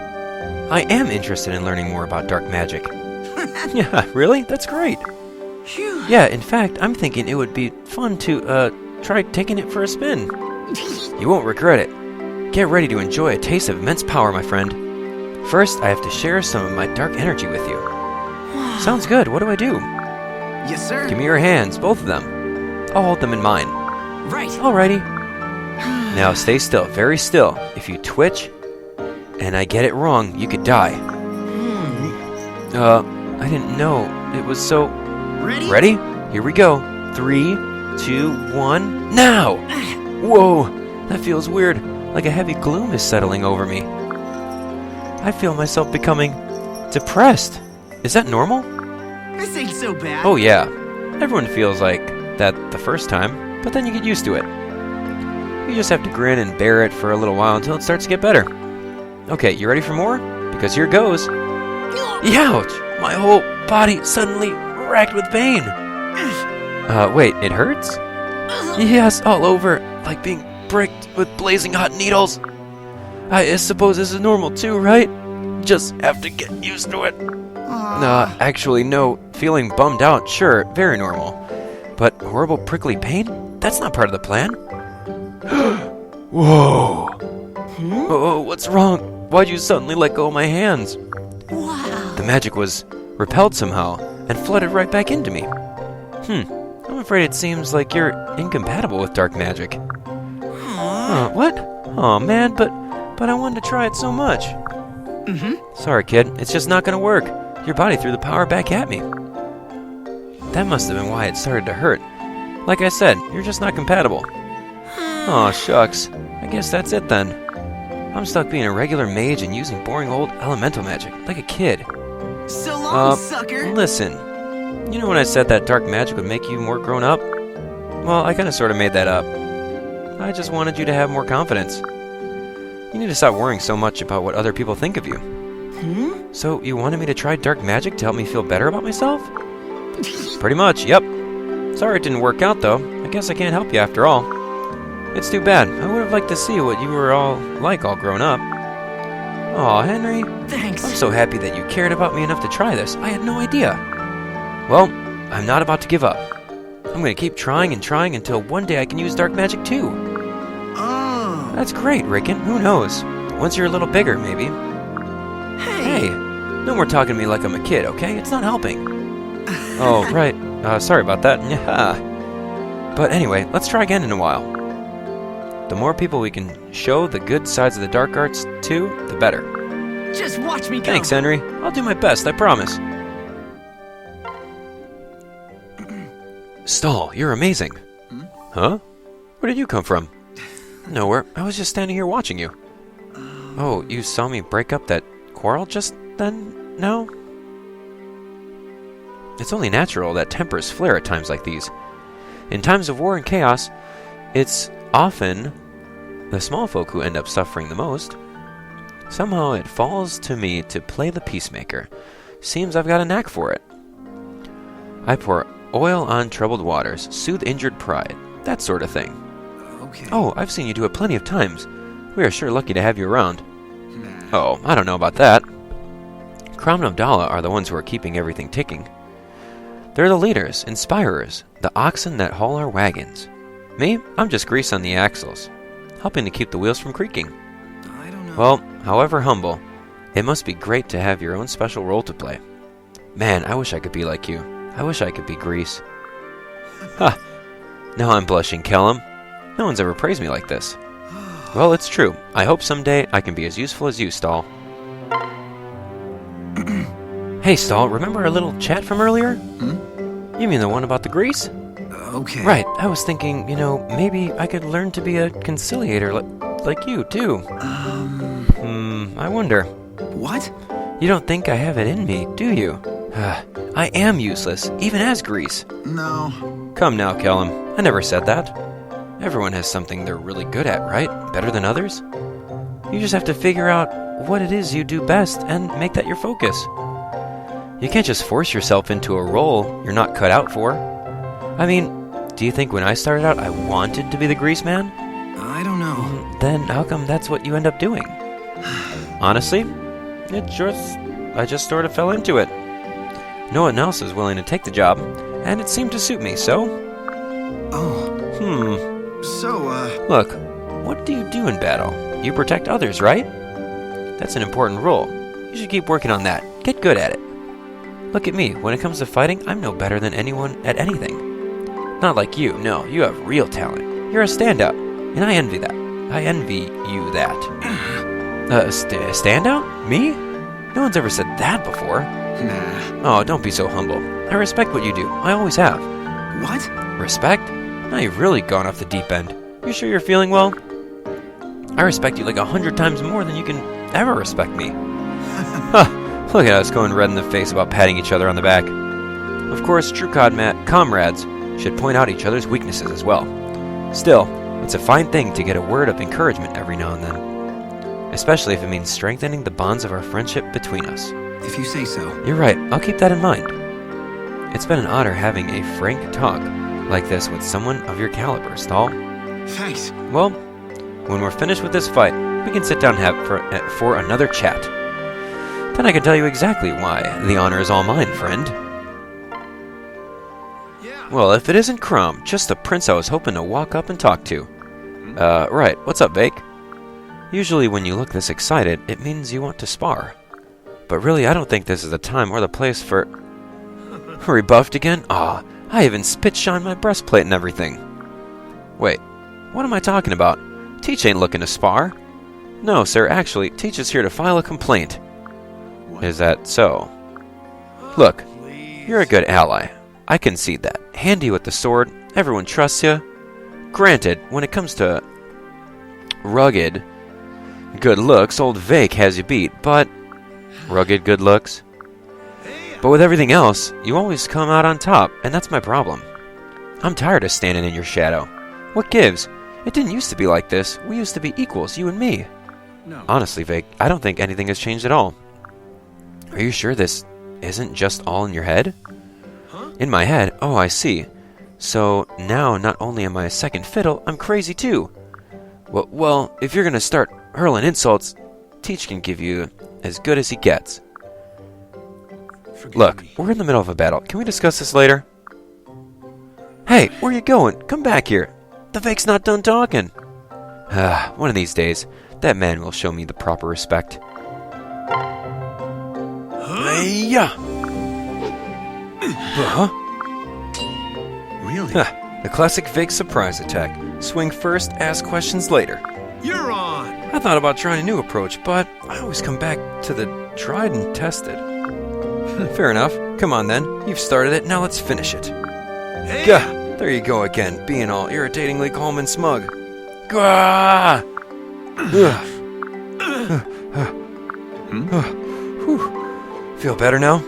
I am interested in learning more about dark magic. Yeah, really? That's great. Phew. Yeah, in fact, I'm thinking it would be fun to, try taking it for a spin. You won't regret it. Get ready to enjoy a taste of immense power, my friend. First, I have to share some of my dark energy with you. Sounds good. What do I do? Yes, sir. Give me your hands, both of them. I'll hold them in mine. Right. Alrighty. Now stay still, very still. If you twitch, and I get it wrong, you could die. I didn't know. It was so... Ready? Here we go. 3, 2, 1, now! Whoa, that feels weird. Like a heavy gloom is settling over me. I feel myself becoming depressed. Is that normal? This ain't so bad. Oh yeah, everyone feels like that the first time, but then you get used to it. You just have to grin and bear it for a little while until it starts to get better. Okay, you ready for more? Because here goes. Ouch! My whole body suddenly racked with pain. Wait, it hurts? Yes, all over, like being pricked with blazing hot needles. I suppose this is normal too, right? Just have to get used to it. Actually, no. Feeling bummed out, sure, very normal. But horrible prickly pain? That's not part of the plan. Whoa. Oh, what's wrong? Why'd you suddenly let go of my hands? Wow. The magic was repelled somehow and flooded right back into me. I'm afraid it seems like you're incompatible with dark magic. What? Oh man, but I wanted to try it so much. Sorry, kid. It's just not gonna work. Your body threw the power back at me. That must have been why it started to hurt. Like I said, you're just not compatible. Aw, shucks. I guess that's it then. I'm stuck being a regular mage and using boring old elemental magic, like a kid. So long, sucker. Listen. You know when I said that dark magic would make you more grown up? Well, I kinda sorta made that up. I just wanted you to have more confidence. You need to stop worrying so much about what other people think of you. So, you wanted me to try dark magic to help me feel better about myself? Pretty much, yep. Sorry it didn't work out, though. I guess I can't help you after all. It's too bad. I would have liked to see what you were all like all grown up. Aw, Henry. Thanks. I'm so happy that you cared about me enough to try this. I had no idea. Well, I'm not about to give up. I'm gonna keep trying and trying until one day I can use dark magic too. Oh. That's great, Ricken. Who knows? Once you're a little bigger, maybe. Hey, no more talking to me like I'm a kid, okay? It's not helping. Oh, right. Sorry about that. Yeah. But anyway, let's try again in a while. The more people we can show the good sides of the dark arts to, the better. Just watch me go. Thanks, Henry. I'll do my best, I promise. Stahl, you're amazing. Huh? Where did you come from? Nowhere. I was just standing here watching you. Oh, you saw me break up that quarrel just then? No? It's only natural that tempers flare at times like these. In times of war and chaos, it's often the small folk who end up suffering the most. Somehow it falls to me to play the peacemaker. Seems I've got a knack for it. I pour oil on troubled waters, soothe injured pride, that sort of thing. Okay. Oh, I've seen you do it plenty of times. We are sure lucky to have you around. Oh, I don't know about that. Chrom and Abdallah are the ones who are keeping everything ticking. They're the leaders, inspirers, the oxen that haul our wagons. Me, I'm just grease on the axles, helping to keep the wheels from creaking. I don't know. Well, however humble, it must be great to have your own special role to play. Man, I wish I could be like you. I wish I could be grease. Ha! Now I'm blushing, Kellam. No one's ever praised me like this. Well, it's true. I hope someday I can be as useful as you, Stahl. Hey, Stahl, remember our little chat from earlier? You mean the one about the grease? Okay. Right, I was thinking, maybe I could learn to be a conciliator like you, too. I wonder. What? You don't think I have it in me, do you? I am useless, even as grease. No. Come now, Kellam. I never said that. Everyone has something they're really good at, right? Better than others? You just have to figure out what it is you do best and make that your focus. You can't just force yourself into a role you're not cut out for. I mean, do you think when I started out I wanted to be the grease man? I don't know. Then how come that's what you end up doing? Honestly, I just sort of fell into it. No one else is willing to take the job, and it seemed to suit me, so... Oh. So, Look, what do you do in battle? You protect others, right? That's an important role. You should keep working on that. Get good at it. Look at me. When it comes to fighting, I'm no better than anyone at anything. Not like you. No, you have real talent. You're a stand-up, and I envy that. I envy you that. Standout? Me? No one's ever said that before. nah. Oh, don't be so humble. I respect what you do. I always have. What? Respect? Now you've really gone off the deep end. You sure you're feeling well? I respect you like 100 times more than you can ever respect me. Look at us going red in the face about patting each other on the back. Of course, true comrades should point out each other's weaknesses as well. Still, it's a fine thing to get a word of encouragement every now and then. Especially if it means strengthening the bonds of our friendship between us. If you say so. You're right, I'll keep that in mind. It's been an honor having a frank talk like this with someone of your caliber, Stahl. Thanks. Well, when we're finished with this fight, we can sit down and have for another chat. Then I can tell you exactly why the honor is all mine, friend. Yeah. Well, if it isn't Chrom, just the prince I was hoping to walk up and talk to. Right, what's up, Vaike? Usually when you look this excited, it means you want to spar. But really, I don't think this is the time or the place for... Rebuffed again? Aw, I even spit-shined my breastplate and everything. Wait, what am I talking about? Teach ain't looking to spar. No, sir, actually, Teach is here to file a complaint. What? Is that so? Look, you're a good ally. I concede that. Handy with the sword, everyone trusts you. Granted, when it comes to rugged good looks, old Vaike has you beat, but... Rugged good looks? But with everything else, you always come out on top, and that's my problem. I'm tired of standing in your shadow. What gives? It didn't used to be like this. We used to be equals, you and me. No. Honestly, Vaike, I don't think anything has changed at all. Are you sure this isn't just all in your head? Huh? In my head? Oh, I see. So now not only am I a second fiddle, I'm crazy too. Well, if you're gonna start hurling insults, Teach can give you as good as he gets. Forgive Look, me. we're in the middle of a battle. Can we discuss this later? Hey, where you going? Come back here. The Vaike's not done talking. One of these days, that man will show me the proper respect. Hey-ya! Huh? Really? The classic Vaike surprise attack. Swing first, ask questions later. You're on! I thought about trying a new approach, but I always come back to the tried and tested. Fair enough. Come on then. You've started it, now let's finish it. Hey! Gah! There you go again, being all irritatingly calm and smug. Gah! Whew. Feel better now?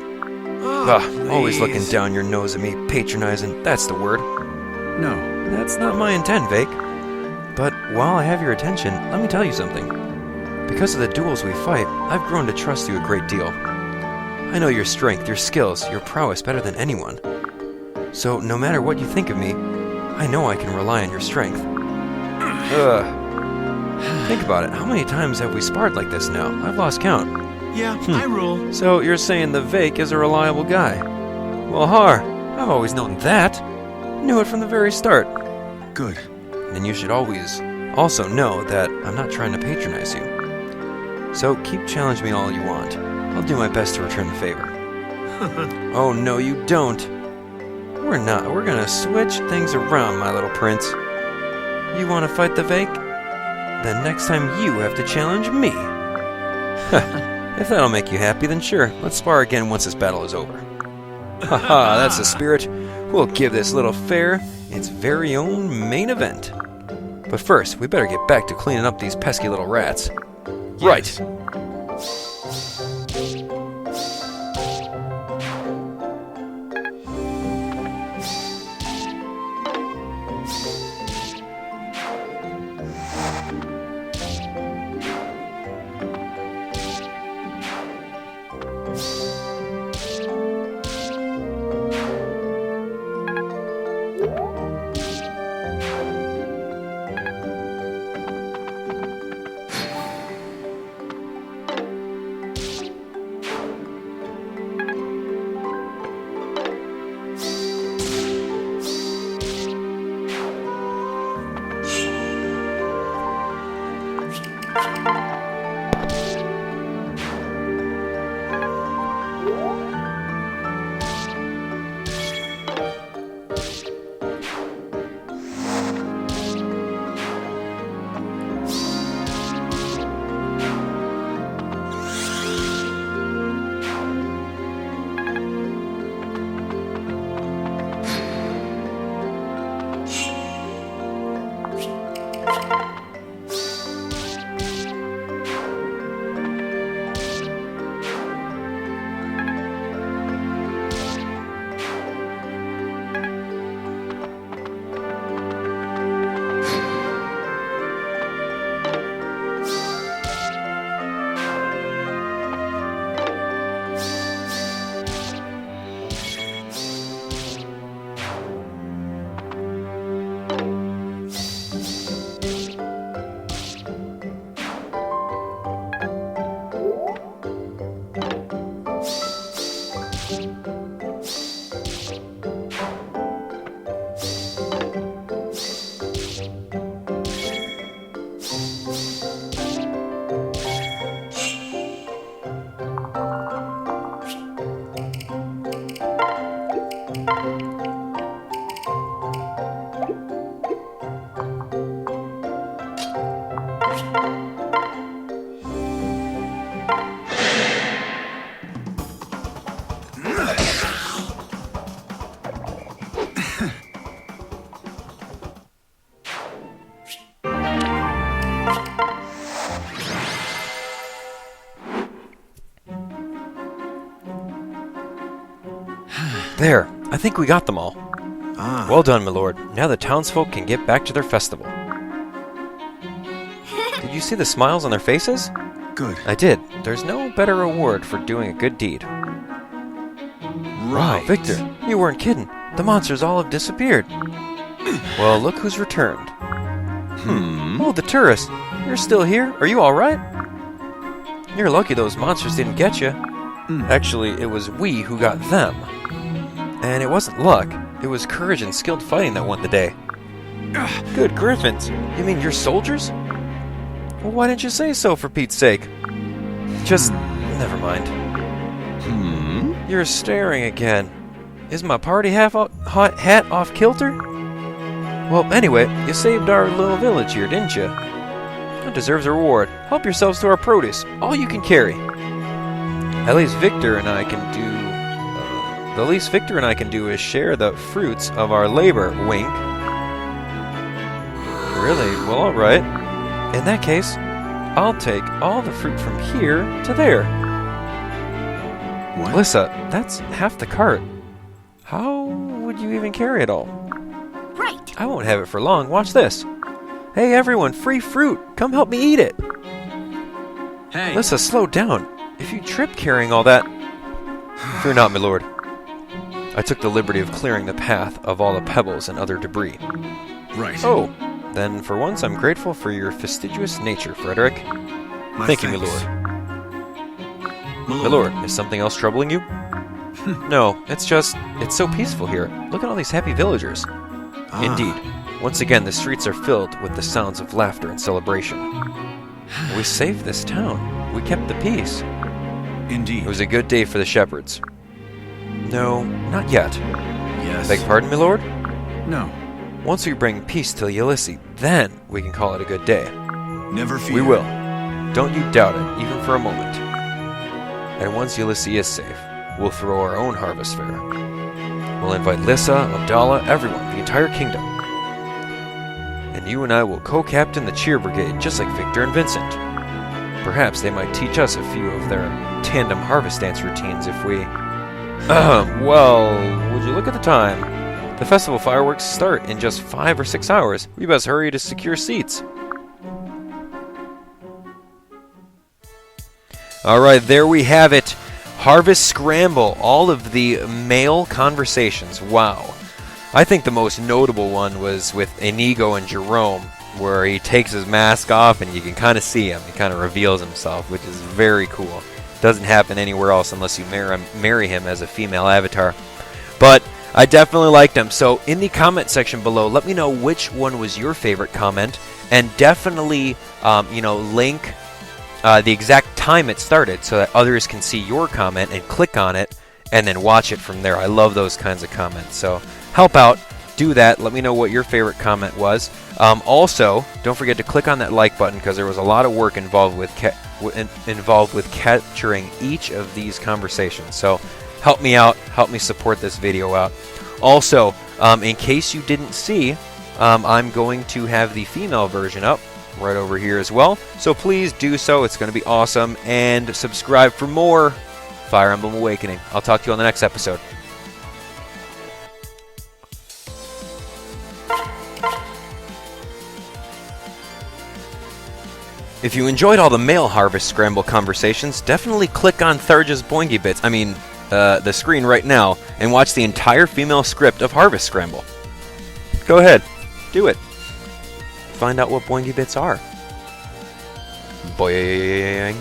Always looking down your nose at me, patronizing, that's the word. No. That's not my intent, Vaike. But while I have your attention, let me tell you something. Because of the duels we fight, I've grown to trust you a great deal. I know your strength, your skills, your prowess better than anyone. So no matter what you think of me, I know I can rely on your strength. Think about it. How many times have we sparred like this now? I've lost count. Yeah, I rule. So you're saying the Vaike is a reliable guy? Well, I've always known that. Knew it from the very start. Good. And you should always also know that I'm not trying to patronize you. So keep challenging me all you want. I'll do my best to return the favor. Oh, no, you don't. We're not. We're gonna switch things around, my little prince. You want to fight the Vaike? Then next time you have to challenge me. If that'll make you happy, then sure. Let's spar again once this battle is over. Haha, that's the spirit. We'll give this little fair its very own main event. But first, we better get back to cleaning up these pesky little rats. Yes. Right. There, I think we got them all. Well done, my lord. Now the townsfolk can get back to their festival. Did you see the smiles on their faces? Good. I did. There's no better reward for doing a good deed. Wow, Victor, you weren't kidding. The monsters all have disappeared. Well, look who's returned. Oh, the tourist. You're still here? Are you all right? You're lucky those monsters didn't get you. Actually, it was we who got them. And it wasn't luck. It was courage and skilled fighting that won the day. Good griffins! You mean you're soldiers? Well, why didn't you say so, for Pete's sake? Just... never mind. You're staring again. Is my party hat off kilter? Well, anyway, you saved our little village here, didn't you? It deserves a reward. Help yourselves to our produce. All you can carry. At least Victor and I can do... the least Victor and I can do is share the fruits of our labor, wink. Really? Well, alright. In that case, I'll take all the fruit from here to there. What? Lissa, that's half the cart. How would you even carry it all? Right. I won't have it for long. Watch this. Hey, everyone, free fruit. Come help me eat it. Hey. Lissa, slow down. If you trip carrying all that... Fear not, my lord. I took the liberty of clearing the path of all the pebbles and other debris. Right. Oh, then for once I'm grateful for your fastidious nature, Frederick. My Thank you, my thanks. lord. My lord, is something else troubling you? No, it's just, it's so peaceful here. Look at all these happy villagers. Indeed. Once again, the streets are filled with the sounds of laughter and celebration. We saved this town. We kept the peace. Indeed. It was a good day for the shepherds. No, not yet. Yes. Beg pardon, my lord? No. Once we bring peace to Ulysses, then we can call it a good day. Never fear. We will. Don't you doubt it, even for a moment. And once Ulysses is safe, we'll throw our own harvest fair. We'll invite Lissa, Abdallah, everyone, the entire kingdom. And you and I will co-captain the cheer brigade, just like Victor and Vincent. Perhaps they might teach us a few of their tandem harvest dance routines if we... well, would you look at the time? The festival fireworks start in just 5 or 6 hours. We best hurry to secure seats. Alright, there we have it. Harvest Scramble. All of the male conversations. Wow. I think the most notable one was with Inigo and Gerome, where he takes his mask off and you can kind of see him. He kind of reveals himself, which is very cool. Doesn't happen anywhere else unless you marry him as a female avatar. But I definitely liked him. So in the comment section below, let me know which one was your favorite comment, and definitely, link the exact time it started so that others can see your comment and click on it and then watch it from there. I love those kinds of comments. So help out. Do that. Let me know what your favorite comment was. Also, don't forget to click on that like button because there was a lot of work involved with capturing each of these conversations. So help me out. Help me support this video out. Also, in case you didn't see, I'm going to have the female version up right over here as well. So please do so. It's going to be awesome. And subscribe for more Fire Emblem Awakening. I'll talk to you on the next episode. If you enjoyed all the male Harvest Scramble conversations, definitely click on Tharja's Boingy Bits, the screen right now, and watch the entire female script of Harvest Scramble. Go ahead, do it. Find out what Boingy Bits are. Boing.